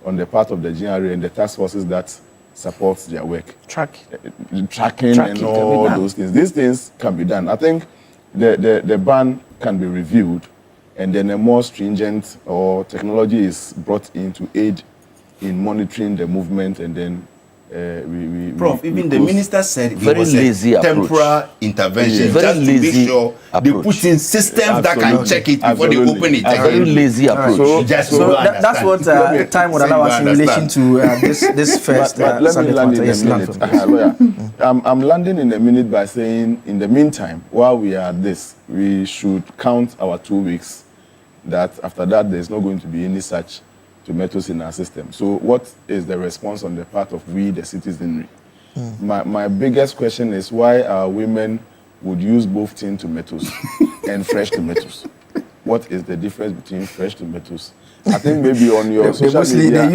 on the part of the GRA and the task forces that supports their work. Tracking and all those things. These things can be done. I think the ban can be reviewed, and then a more stringent or technology is brought in to aid in monitoring the movement, and then Prof, even the minister said very it was lazy a temporary intervention, very just to lazy make sure approach. they put in systems that can check it before they open it. A very lazy approach. So that's what time would allow us in relation to this first but let me land in Yes, a minute. Lawyer, I'm landing in a minute by saying, in the meantime, while we are at this, we should count our 2 weeks, that after that there's not going to be any such tomatoes in our system. So what is the response on the part of we, the citizenry? My biggest question is why our women would use both tin tomatoes and fresh tomatoes. What is the difference between fresh tomatoes? I think maybe on your social media...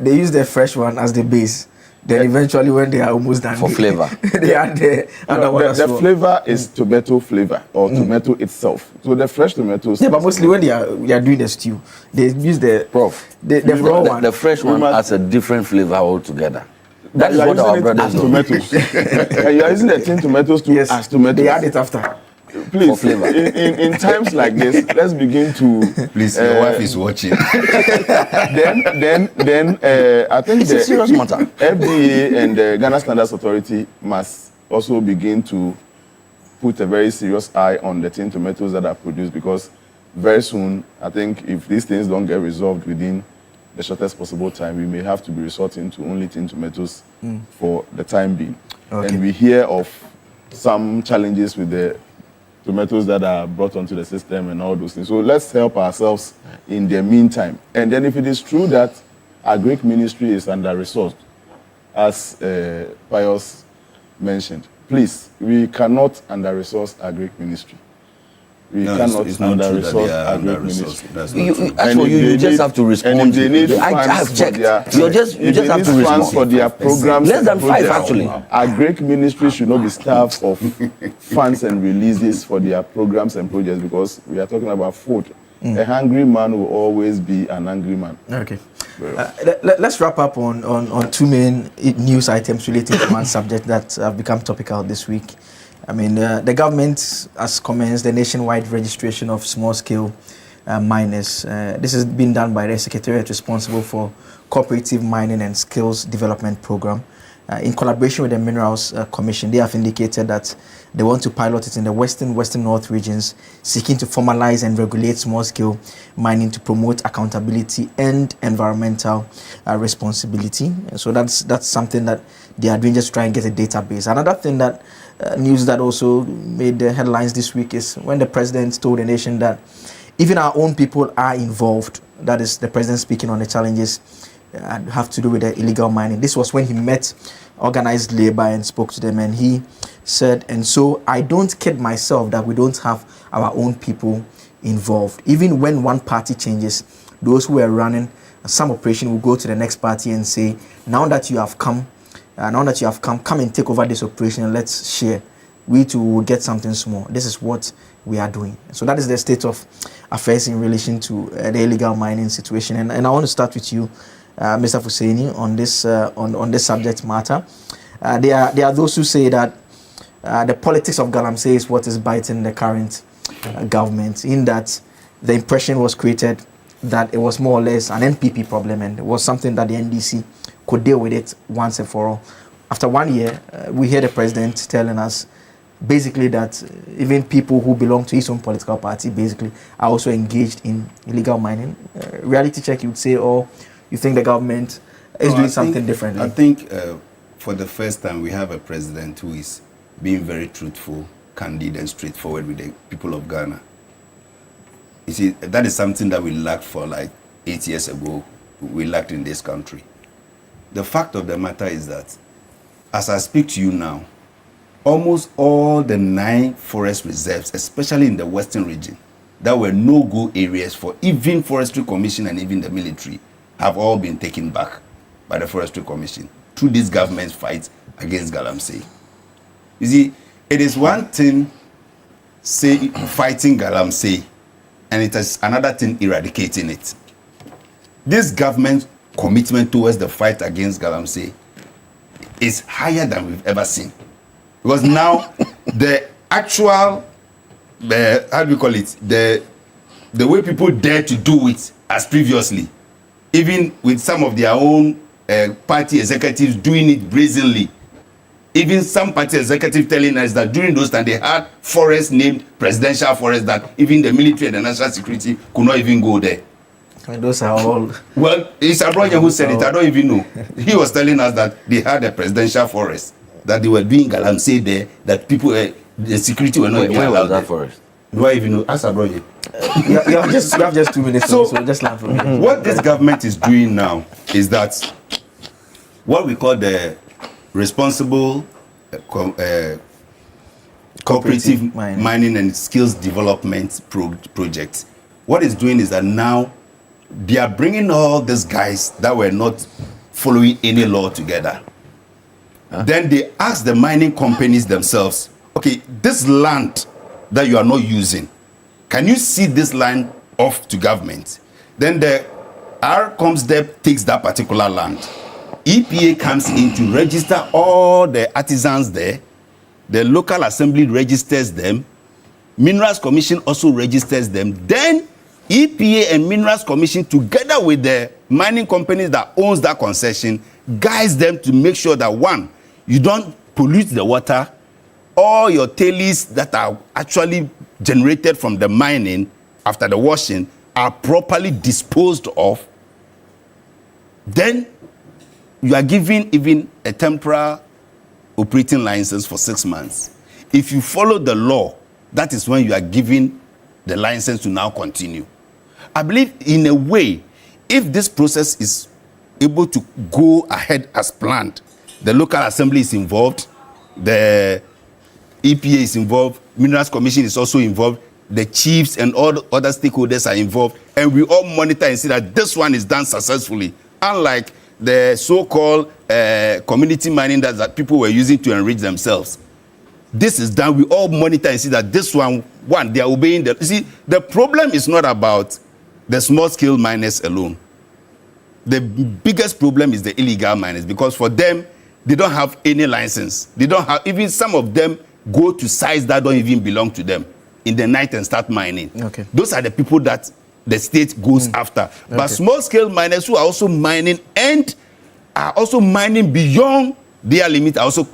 They use the fresh one as the base. Then eventually, when they are almost done, For flavor. they add the other one as The well. flavor is tomato flavor or tomato itself. So the fresh tomatoes. Yeah, but mostly when they are doing the stew, they use the the raw one. The fresh one has a different flavor altogether. That is you are what using our it brothers as do. tomatoes. And you are using the tin tomatoes too Yes, as tomatoes. they add it after. Please, for flavor. in times like this, let's begin to. Please, your wife is watching. Then I think It's a serious matter. FDA and the Ghana Standards Authority must also begin to put a very serious eye on the tin tomatoes that are produced, because very soon, I think if these things don't get resolved within the shortest possible time, we may have to be resorting to only tin tomatoes for the time being. Okay. And we hear of some challenges with the tomatoes that are brought onto the system and all those things. So let's help ourselves in the meantime. And then if it is true that our Greek ministry is under-resourced, as Pius mentioned, please, we cannot under-resource our Greek ministry. We cannot it's not true that under-resource they are our Greek under-resourced. ministry. That's not You, true. as for if you they just need- have to and respond. if they need I funds have for checked. their- You just if they have to need funds respond. for their programs. Less and than 5 projects, actually. Our Greek ministry should not be starved of funds and releases for their programs and projects, because we are talking about food. A hungry man will always be an angry man. Okay. Let's wrap up on two main news items related to one subject that have become topical this week. I mean, the government has commenced the nationwide registration of small-scale miners. This has been done by the Secretariat responsible for Cooperative Mining and Skills Development Program. In collaboration with the Minerals Commission, they have indicated that they want to pilot it in the Western North regions, seeking to formalize and regulate small-scale mining to promote accountability and environmental responsibility. So that's something that they are doing, just to try and get a database. Another thing that news that also made the headlines this week is when the president told the nation that even our own people are involved. That is the president speaking on the challenges have to do with the illegal mining. This was when he met organized labor and spoke to them, and he said, and so I don't kid myself that we don't have our own people involved. Even when one party changes, those who are running some operation will go to the next party and say, now that you have come, come and take over this operation and let's share. We too will get something small. This is what we are doing. So that is the state of affairs in relation to the illegal mining situation. And I want to start with you, Mr. Fuseini, on this subject matter. There are those who say that the politics of Galamsey is what is biting the current government, in that the impression was created that it was more or less an NPP problem, and it was something that the NDC could deal with it once and for all. After 1 year, we hear the president telling us basically that even people who belong to his own political party basically are also engaged in illegal mining. Reality check, you would say, or you think the government is doing something differently? I think for the first time we have a president who is being very truthful, candid and straightforward with the people of Ghana. You see, that is something that we lacked for like 8 years ago. We lacked in this country. The fact of the matter is that, as I speak to you now, almost all the 9 forest reserves, especially in the western region, that were no-go areas for even Forestry Commission and even the military, have all been taken back by the Forestry Commission through this government's fight against Galamsey. You see, it is one thing fighting Galamsey, and it is another thing eradicating it. This government's commitment towards the fight against Galamsey is higher than we've ever seen. Because now the actual, how do we call it, the way people dare to do it as previously, even with some of their own party executives doing it brazenly, even some party executives telling us that during those times they had forests named presidential forests that even the military and the national security could not even go there. And those are all... Well, it's Abronya who said it, I don't even know. He was telling us that they had a presidential forest, that they were doing Galamsey there, that people, the security were not even allowed. Where was that there. forest? Do I even know? Ask Abronya. you have just 2 minutes, so just land from here. What this government is doing now is that what we call the responsible cooperative mining and skills development project. What it's doing is that now they are bringing all these guys that were not following any law together. Then they ask the mining companies themselves, okay, this land that you are not using, can you see this land off to government? Then the R comes there, takes that particular land. EPA comes in to register all the artisans there. The local assembly registers them. Minerals Commission also registers them. Then EPA and Minerals Commission, together with the mining companies that owns that concession, guides them to make sure that, one, you don't pollute the water. All your tailings that are actually generated from the mining after the washing are properly disposed of. Then you are given even a temporary operating license for 6 months. If you follow the law, that is when you are given the license to now continue. I believe in a way, if this process is able to go ahead as planned, the local assembly is involved, the EPA is involved, Minerals Commission is also involved, the chiefs and all the other stakeholders are involved, and we all monitor and see that this one is done successfully, unlike the so-called community mining that people were using to enrich themselves. This is done. We all monitor and see that this one, they are obeying the... You see, the problem is not about the small-scale miners alone. The biggest problem is the illegal miners, because for them, they don't have any license. They don't have... Even some of them go to sites that don't even belong to them in the night and start mining. Okay. Those are the people that the state goes after. But small-scale miners who are also mining and are also mining beyond their limit are also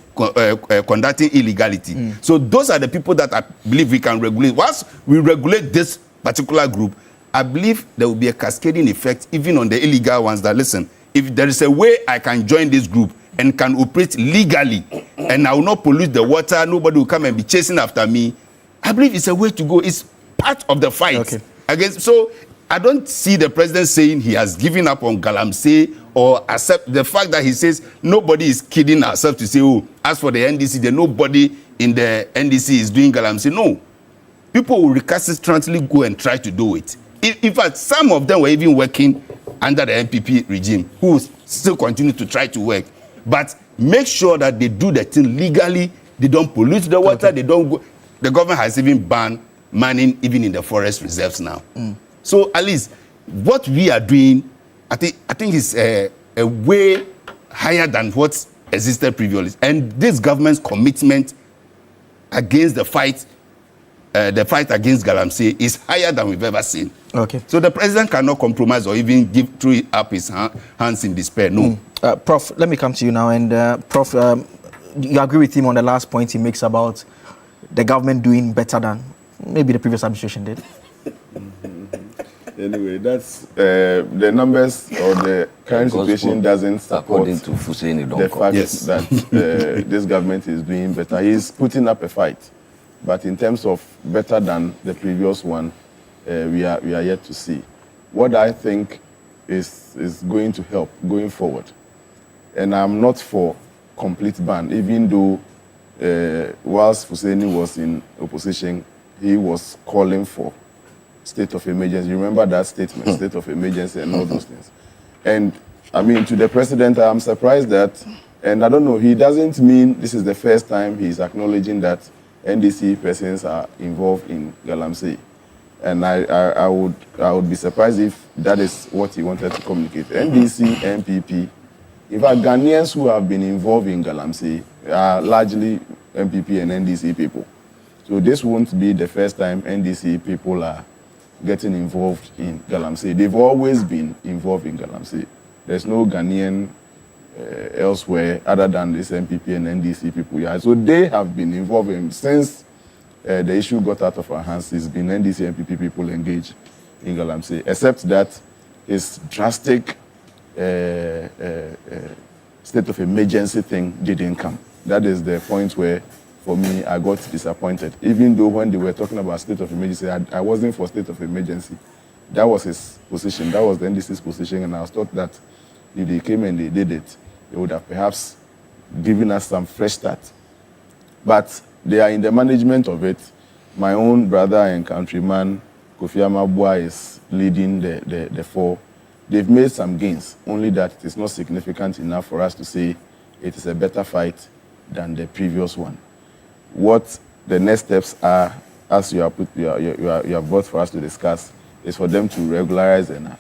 conducting illegality. So those are the people that I believe we can regulate. Once we regulate this particular group, I believe there will be a cascading effect even on the illegal ones that, listen, if there is a way I can join this group and can operate legally and I will not pollute the water, nobody will come and be chasing after me, I believe it's a way to go. It's part of the fight. Against, so I don't see the president saying he has given up on Galamsey or accept the fact that he says nobody is kidding ourselves to say, oh, as for the NDC, then nobody in the NDC is doing Galamsey. No. People will recalcitrantly go and try to do it. In fact, some of them were even working under the NPP regime, who still continue to try to work. But make sure that they do the thing legally, they don't pollute the water, they don't go. The government has even banned mining even in the forest reserves now. So at least what we are doing, I think is a way higher than what existed previously. And this government's commitment against the fight against Galamsey is higher than we've ever seen. Okay. So the president cannot compromise or even throw up his hands in despair. No. Prof, let me come to you now. And Prof, you agree with him on the last point he makes about the government doing better than maybe the previous administration did? Anyway, that's the numbers or the current situation doesn't support the fact that this government is doing better. He's putting up a fight, but in terms of better than the previous one, we are yet to see. What I think is going to help going forward, and I'm not for complete ban, even though whilst Fuseni was in opposition, he was calling for state of emergency. You remember that statement, state of emergency and all those things. And I mean, to the president, I'm surprised that, and I don't know, he doesn't mean this is the first time he's acknowledging that NDC persons are involved in Galamsey. And I would be surprised if that is what he wanted to communicate. NDC, MPP, in fact, Ghanaians who have been involved in Galamsey are largely MPP and NDC people. So this won't be the first time NDC people are getting involved in Galamsey. They've always been involved in Galamsey. There's no Ghanaian elsewhere other than this MPP and NDC people. Yeah. So they have been involved in, since the issue got out of our hands, it's been NDC and MPP people engaged in Galamsey, except that it's drastic state of emergency thing didn't come. That is the point where, for me, I got disappointed. Even though when they were talking about state of emergency, I wasn't for state of emergency. That was his position. That was the NDC's position, and I was thought that if they came and they did it, they would have perhaps given us some fresh start. But they are in the management of it. My own brother and countryman, Kofi Amabua, is leading the four. They've made some gains, only that it is not significant enough for us to say it is a better fight than the previous one. What the next steps are, as you have brought for us to discuss, is for them to regularize and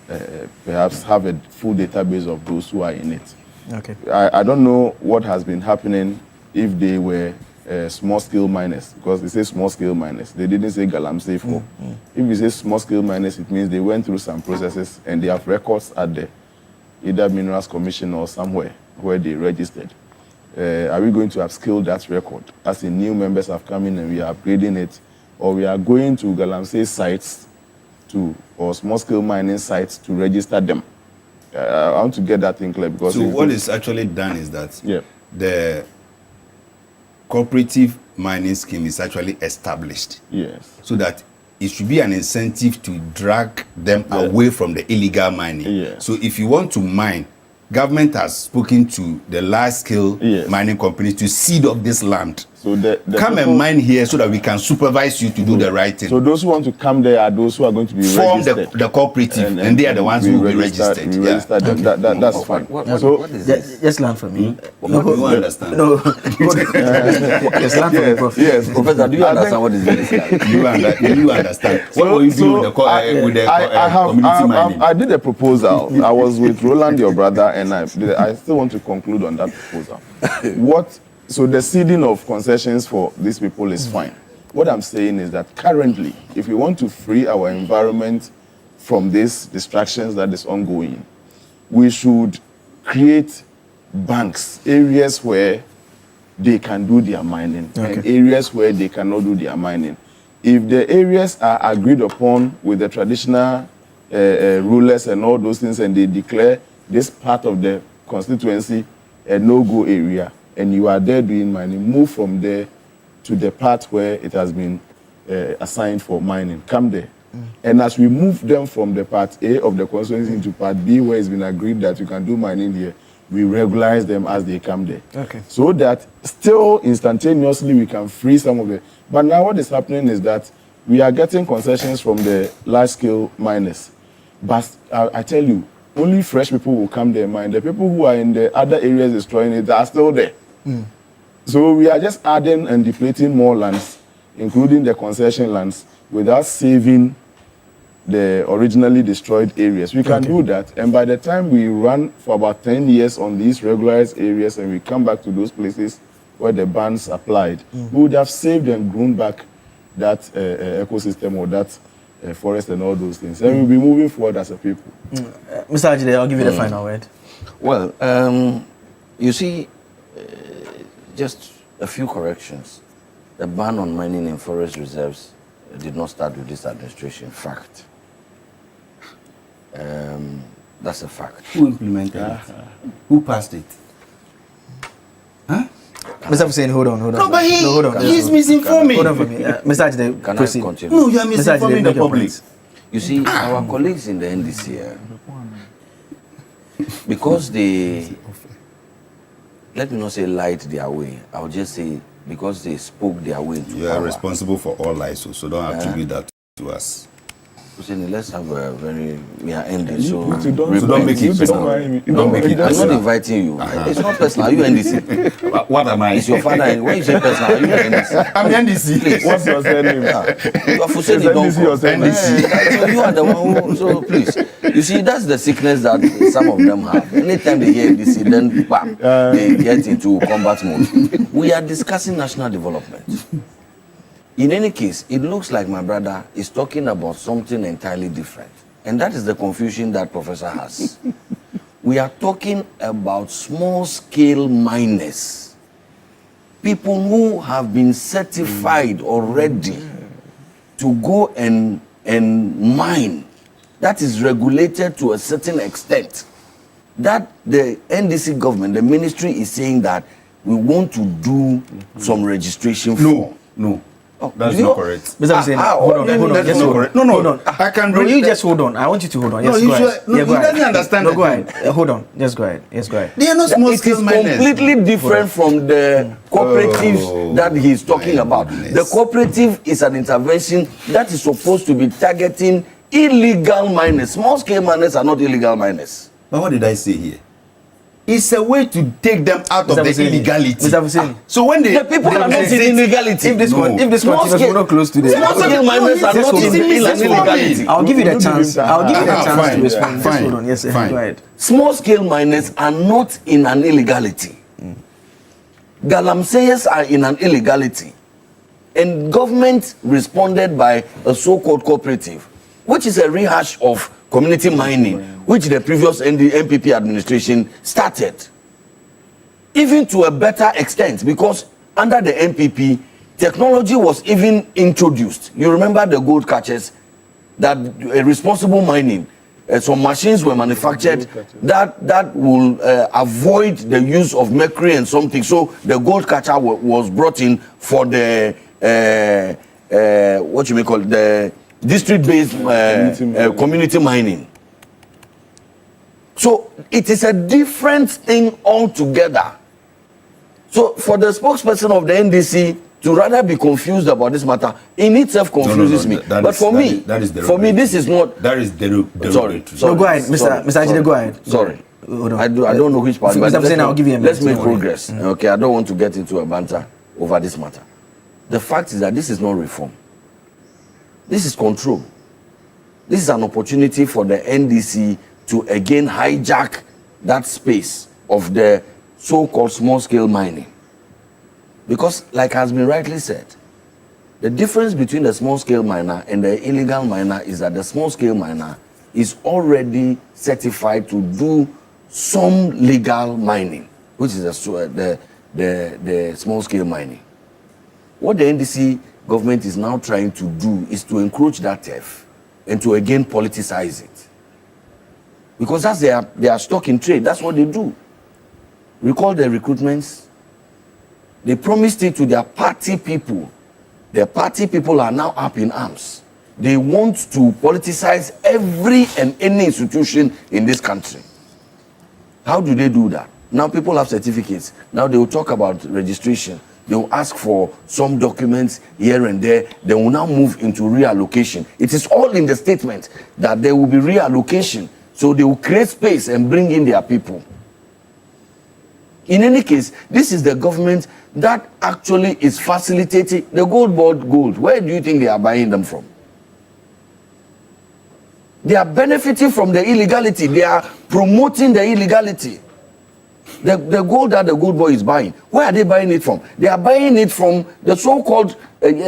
perhaps have a full database of those who are in it. Okay. I don't know what has been happening if they were small-scale miners, because they say small-scale miners. They didn't say galamsey for. If you say small-scale miners, it means they went through some processes and they have records at the either Minerals Commission or somewhere where they registered. Are we going to upscale that record? As in new members have come in and we are upgrading it, or we are going to galamsey sites or small-scale mining sites to register them? I want to get that thing clear, because so what is actually done is that the cooperative mining scheme is actually established. Yes. So that it should be an incentive to drag them away from the illegal mining. Yes. So if you want to mine, government has spoken to the large-scale mining companies to seed up this land. So the come and mine here so that we can supervise you to do the right thing. So those who want to come there are those who are going to be form registered. the cooperative, and they are the ones who will be registered. We register them. That's fine. What is this? Just learn from me. What do you understand? No. Just learn from me, Prof. Yes. Professor, do you understand what is this? Do you understand? What will you do with the community mining? I did a proposal. I was with Roland, your brother, and I still want to conclude on that proposal. So the seeding of concessions for these people is fine. What I'm saying is that currently, if we want to free our environment from these distractions that is ongoing, we should create banks, areas where they can do their mining, and areas where they cannot do their mining. If the areas are agreed upon with the traditional rulers and all those things, and they declare this part of the constituency a no-go area, and you are there doing mining, move from there to the part where it has been assigned for mining. Come there. And as we move them from the part A of the constituency into part B, where it's been agreed that you can do mining here, we regularize them as they come there. Okay. So that still instantaneously we can free some of the... But now what is happening is that we are getting concessions from the large-scale miners. But I tell you, only fresh people will come there and mine. The people who are in the other areas destroying it are still there. So we are just adding and depleting more lands, including the concession lands, without saving the originally destroyed areas. We can do that, and by the time we run for about 10 years on these regularized areas and we come back to those places where the bans applied, we would have saved and grown back that ecosystem or that forest and all those things. And we'll be moving forward as a people. Mr. Ajide, I'll give you the final word. Well, you see, just a few corrections. The ban on mining in forest reserves did not start with this administration. Fact. That's a fact. Who implemented it? Who passed it? Huh? Mr. Hussein, hold on. No, but hold on. he's misinforming. Hold on for me. Mr. Ajide, Can proceed. I continue? No, you are Mr. Ajide, misinforming the make your public. points. You see, our colleagues in the NDC, because they, let me not say lied their way, I'll just say because they spoke their way into You are power. responsible for all lies, so don't attribute that to us. Hussein, let's have a very, we are ending, so don't make it personal. Don't make it. I'm not inviting you. It's not personal. Are you NDC? What am I? It's your father. When you say personal, are you NDC? I'm NDC. What's your surname? You are Hussein, Is don't NDC or come. NDC? So you are the one who, so please. You see, that's the sickness that some of them have. Anytime they hear NDC, then bam, they get into combat mode. We are discussing national development. In any case, it looks like my brother is talking about something entirely different. And that is the confusion that Professor has. We are talking about small-scale miners. People who have been certified already to go and mine. That is regulated to a certain extent. That the NDC government, the ministry is saying that we want to do some registration for. No. Oh, That's you not know, correct. Mr. Hussein, hold on. That's Just not hold on. correct. No, Hold on. I can No, read you that. just hold on. I want you to hold on. No, Yes, you go ahead. should- no, Yeah, go he ahead. doesn't understand No, that. go ahead. Hold on. Just go ahead. Yes, go ahead. They are not it is small-scale miners. completely different from the cooperatives that he's talking my about. goodness. The cooperative is an intervention that is supposed to be targeting illegal miners. Small-scale miners are not illegal miners. But what did I say here? It's a way to take them out of the illegality. Mr. Hussein. So when The people are not in illegality. If this continues, we're not close to this. Small scale miners are not in illegality. I'll give you the chance. I'll give you the chance to respond. Fine. Hold on. Yes, sir. Go ahead. Small scale miners are not in an illegality. Galamseyers are in an illegality. And government responded by a so-called cooperative, which is a rehash of community mining, which the previous NPP administration started. Even to a better extent, because under the NPP, technology was even introduced. You remember the gold catchers, that responsible mining, some machines were manufactured that will avoid the use of mercury and something. So the gold catcher was brought in for the what you may call it, the district-based community mining. So it is a different thing altogether. So for the spokesperson of the NDC to rather be confused about this matter, in itself confuses me. But for me, this is not. That is the sorry. No, go ahead, Mr. Ajide, go ahead. Sorry. I don't know which part. I'll give you a minute. Let's make progress. Okay, I don't want to get into a banter over this matter. The fact is that this is not reform. This is control. This is an opportunity for the NDC to again hijack that space of the so-called small-scale mining. Because, like has been rightly said, the difference between the small-scale miner and the illegal miner is that the small-scale miner is already certified to do some legal mining, which is the small-scale mining. What the NDC government is now trying to do is to encroach that turf and to again politicize it. Because that's they are stuck in trade. That's what they do. Recall the recruitments. They promised it to their party people. Their party people are now up in arms. They want to politicize every and any institution in this country. How do they do that? Now people have certificates. Now they will talk about registration. They will ask for some documents here and there. They will now move into reallocation. It is all in the statement that there will be reallocation. So they will create space and bring in their people. In any case, this is the government that actually is facilitating the gold board gold. Where do you think they are buying them from? They are benefiting from the illegality. They are promoting the illegality. The gold that the gold boy is buying, where are they buying it from? They are buying it from the so-called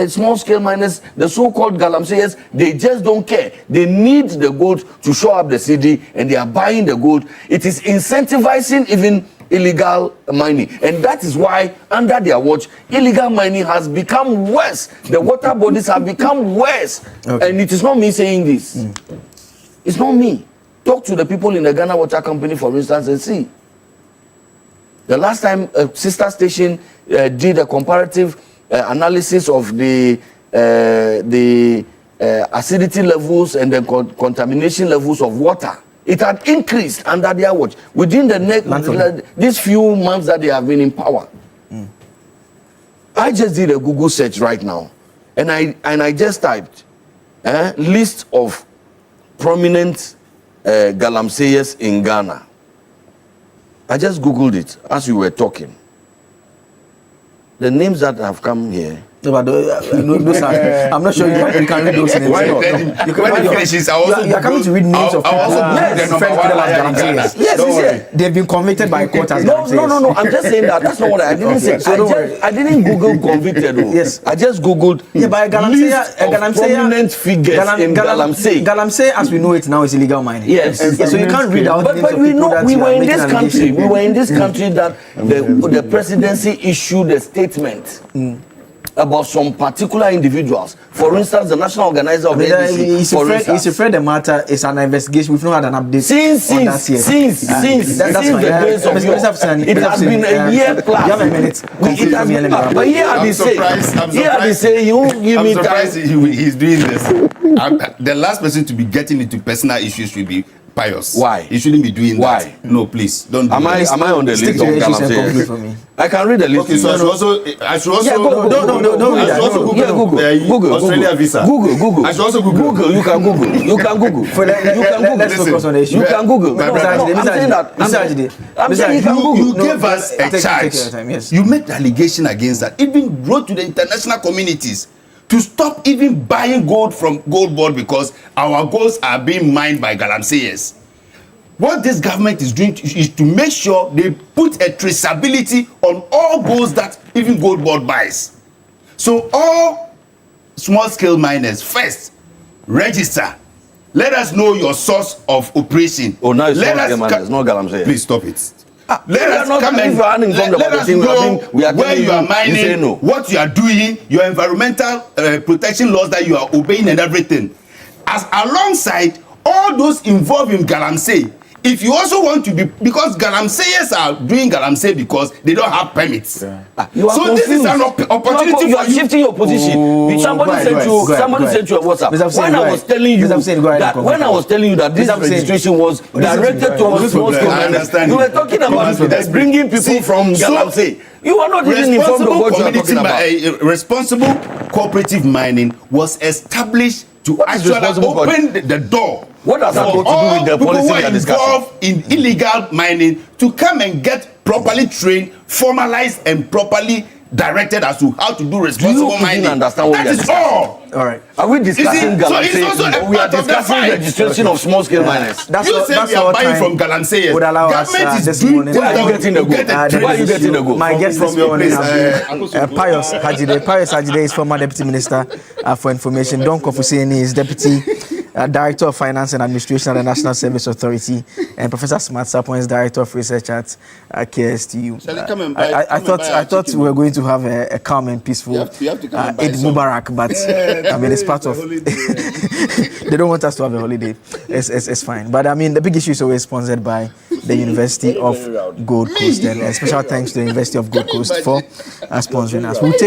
small-scale miners, the so-called galamseyers. They just don't care. They need the gold to show up the city, and they are buying the gold. It is incentivizing even illegal mining, and that is why under their watch illegal mining has become worse. The water bodies have become worse. Okay. And it is not me saying this. It's not me. Talk to the people in the Ghana Water Company, for instance, and see. The last time a sister station did a comparative analysis of the acidity levels and the contamination levels of water, it had increased under their watch within these few months that they have been in power. I just did a Google search right now, and I just typed list of prominent galamseyers in Ghana. I just Googled it as we were talking. The names that have come here. No, but those are, I'm not sure you can read those names. You're coming to read names of people. Yes, they've been convicted by court as No. I'm just saying that. That's not what I didn't say. I didn't Google convicted. Yes. I just Googled list of prominent figures in Galamsey. Galamsey, as we know it now, is illegal mining. Yes. So you can't read out names of people. But we know we were in this country. We were in this country that the presidency issued a statement about some particular individuals. For instance, the national organizer of the NDC. It's afraid the matter is an investigation. We've not had an update. Since the days of it has been a year plus. You have a minute. But here are they say you give me time. He's doing this. The last person to be getting into personal issues will be Pious. Why? You shouldn't be doing Why? that. No, please don't. Do Am I on the Stick list to of the issues and conclude galamseyers? for me. I can read the list. Okay, so I should also Yeah, go, no, I should also Yeah, Google, Australia visa. Google. I should also Google. You can Google. You can Google. Let's focus on the issue. You can Google. My No, brother, I'm saying that. I'm saying you can Google. You gave us a take charge. your time, yes. You made allegation against that. Even wrote to the international communities to stop even buying gold from Gold Board because our golds are being mined by galamseyers. What this government is doing is to make sure they put a traceability on all golds that even Gold Board buys. So all small-scale miners, first, register. Let us know your source of operation. Oh, now it's Let not us galamseyers, not galamseyers. Please stop it. Let us come and let us know where you are mining, you say no. what you are doing, your environmental protection laws that you are obeying and everything. As alongside all those involved in galamsey, if you also want to be, because galamseyers are doing galamsey because they don't have permits. You are So confused. this is an opportunity You for are you. shifting your position. Somebody sent you a WhatsApp. When I was telling you that this registration was directed towards small scale miners, you were talking about bringing people from galamsey. You are not even informed of what you are talking about. Responsible cooperative mining was established to actually open the door. What does that for got to do with the all policy we are people discussing? involved in illegal mining to come and get properly trained, formalized, and properly directed as to how to do responsible mining. Understand what that we are is discussing? all. All right. Are we discussing So it's also a galamsey? We are part of the discussing fight. registration of small scale miners. You say we are buying from galamseyers. would allow us, Government this is doing morning. Where are you getting the gold? Where are you getting the gold? My guest from this your morning place, has been Pious Hajide. Pious Hajide is former Deputy Minister for Information. Don Kofuseni is Deputy Director of Finance and Administration at the National Service Authority, and Professor Smart Sapon is Director of Research at KSTU. I thought we were going to have a calm and peaceful You have to come and buy Eid some. Mubarak, but I mean it's part of. They don't want us to have a holiday. It's fine, but I mean the big issue is always sponsored by the University of Gold Coast, and a special thanks to the University of Gold Coast for sponsoring us. We'll take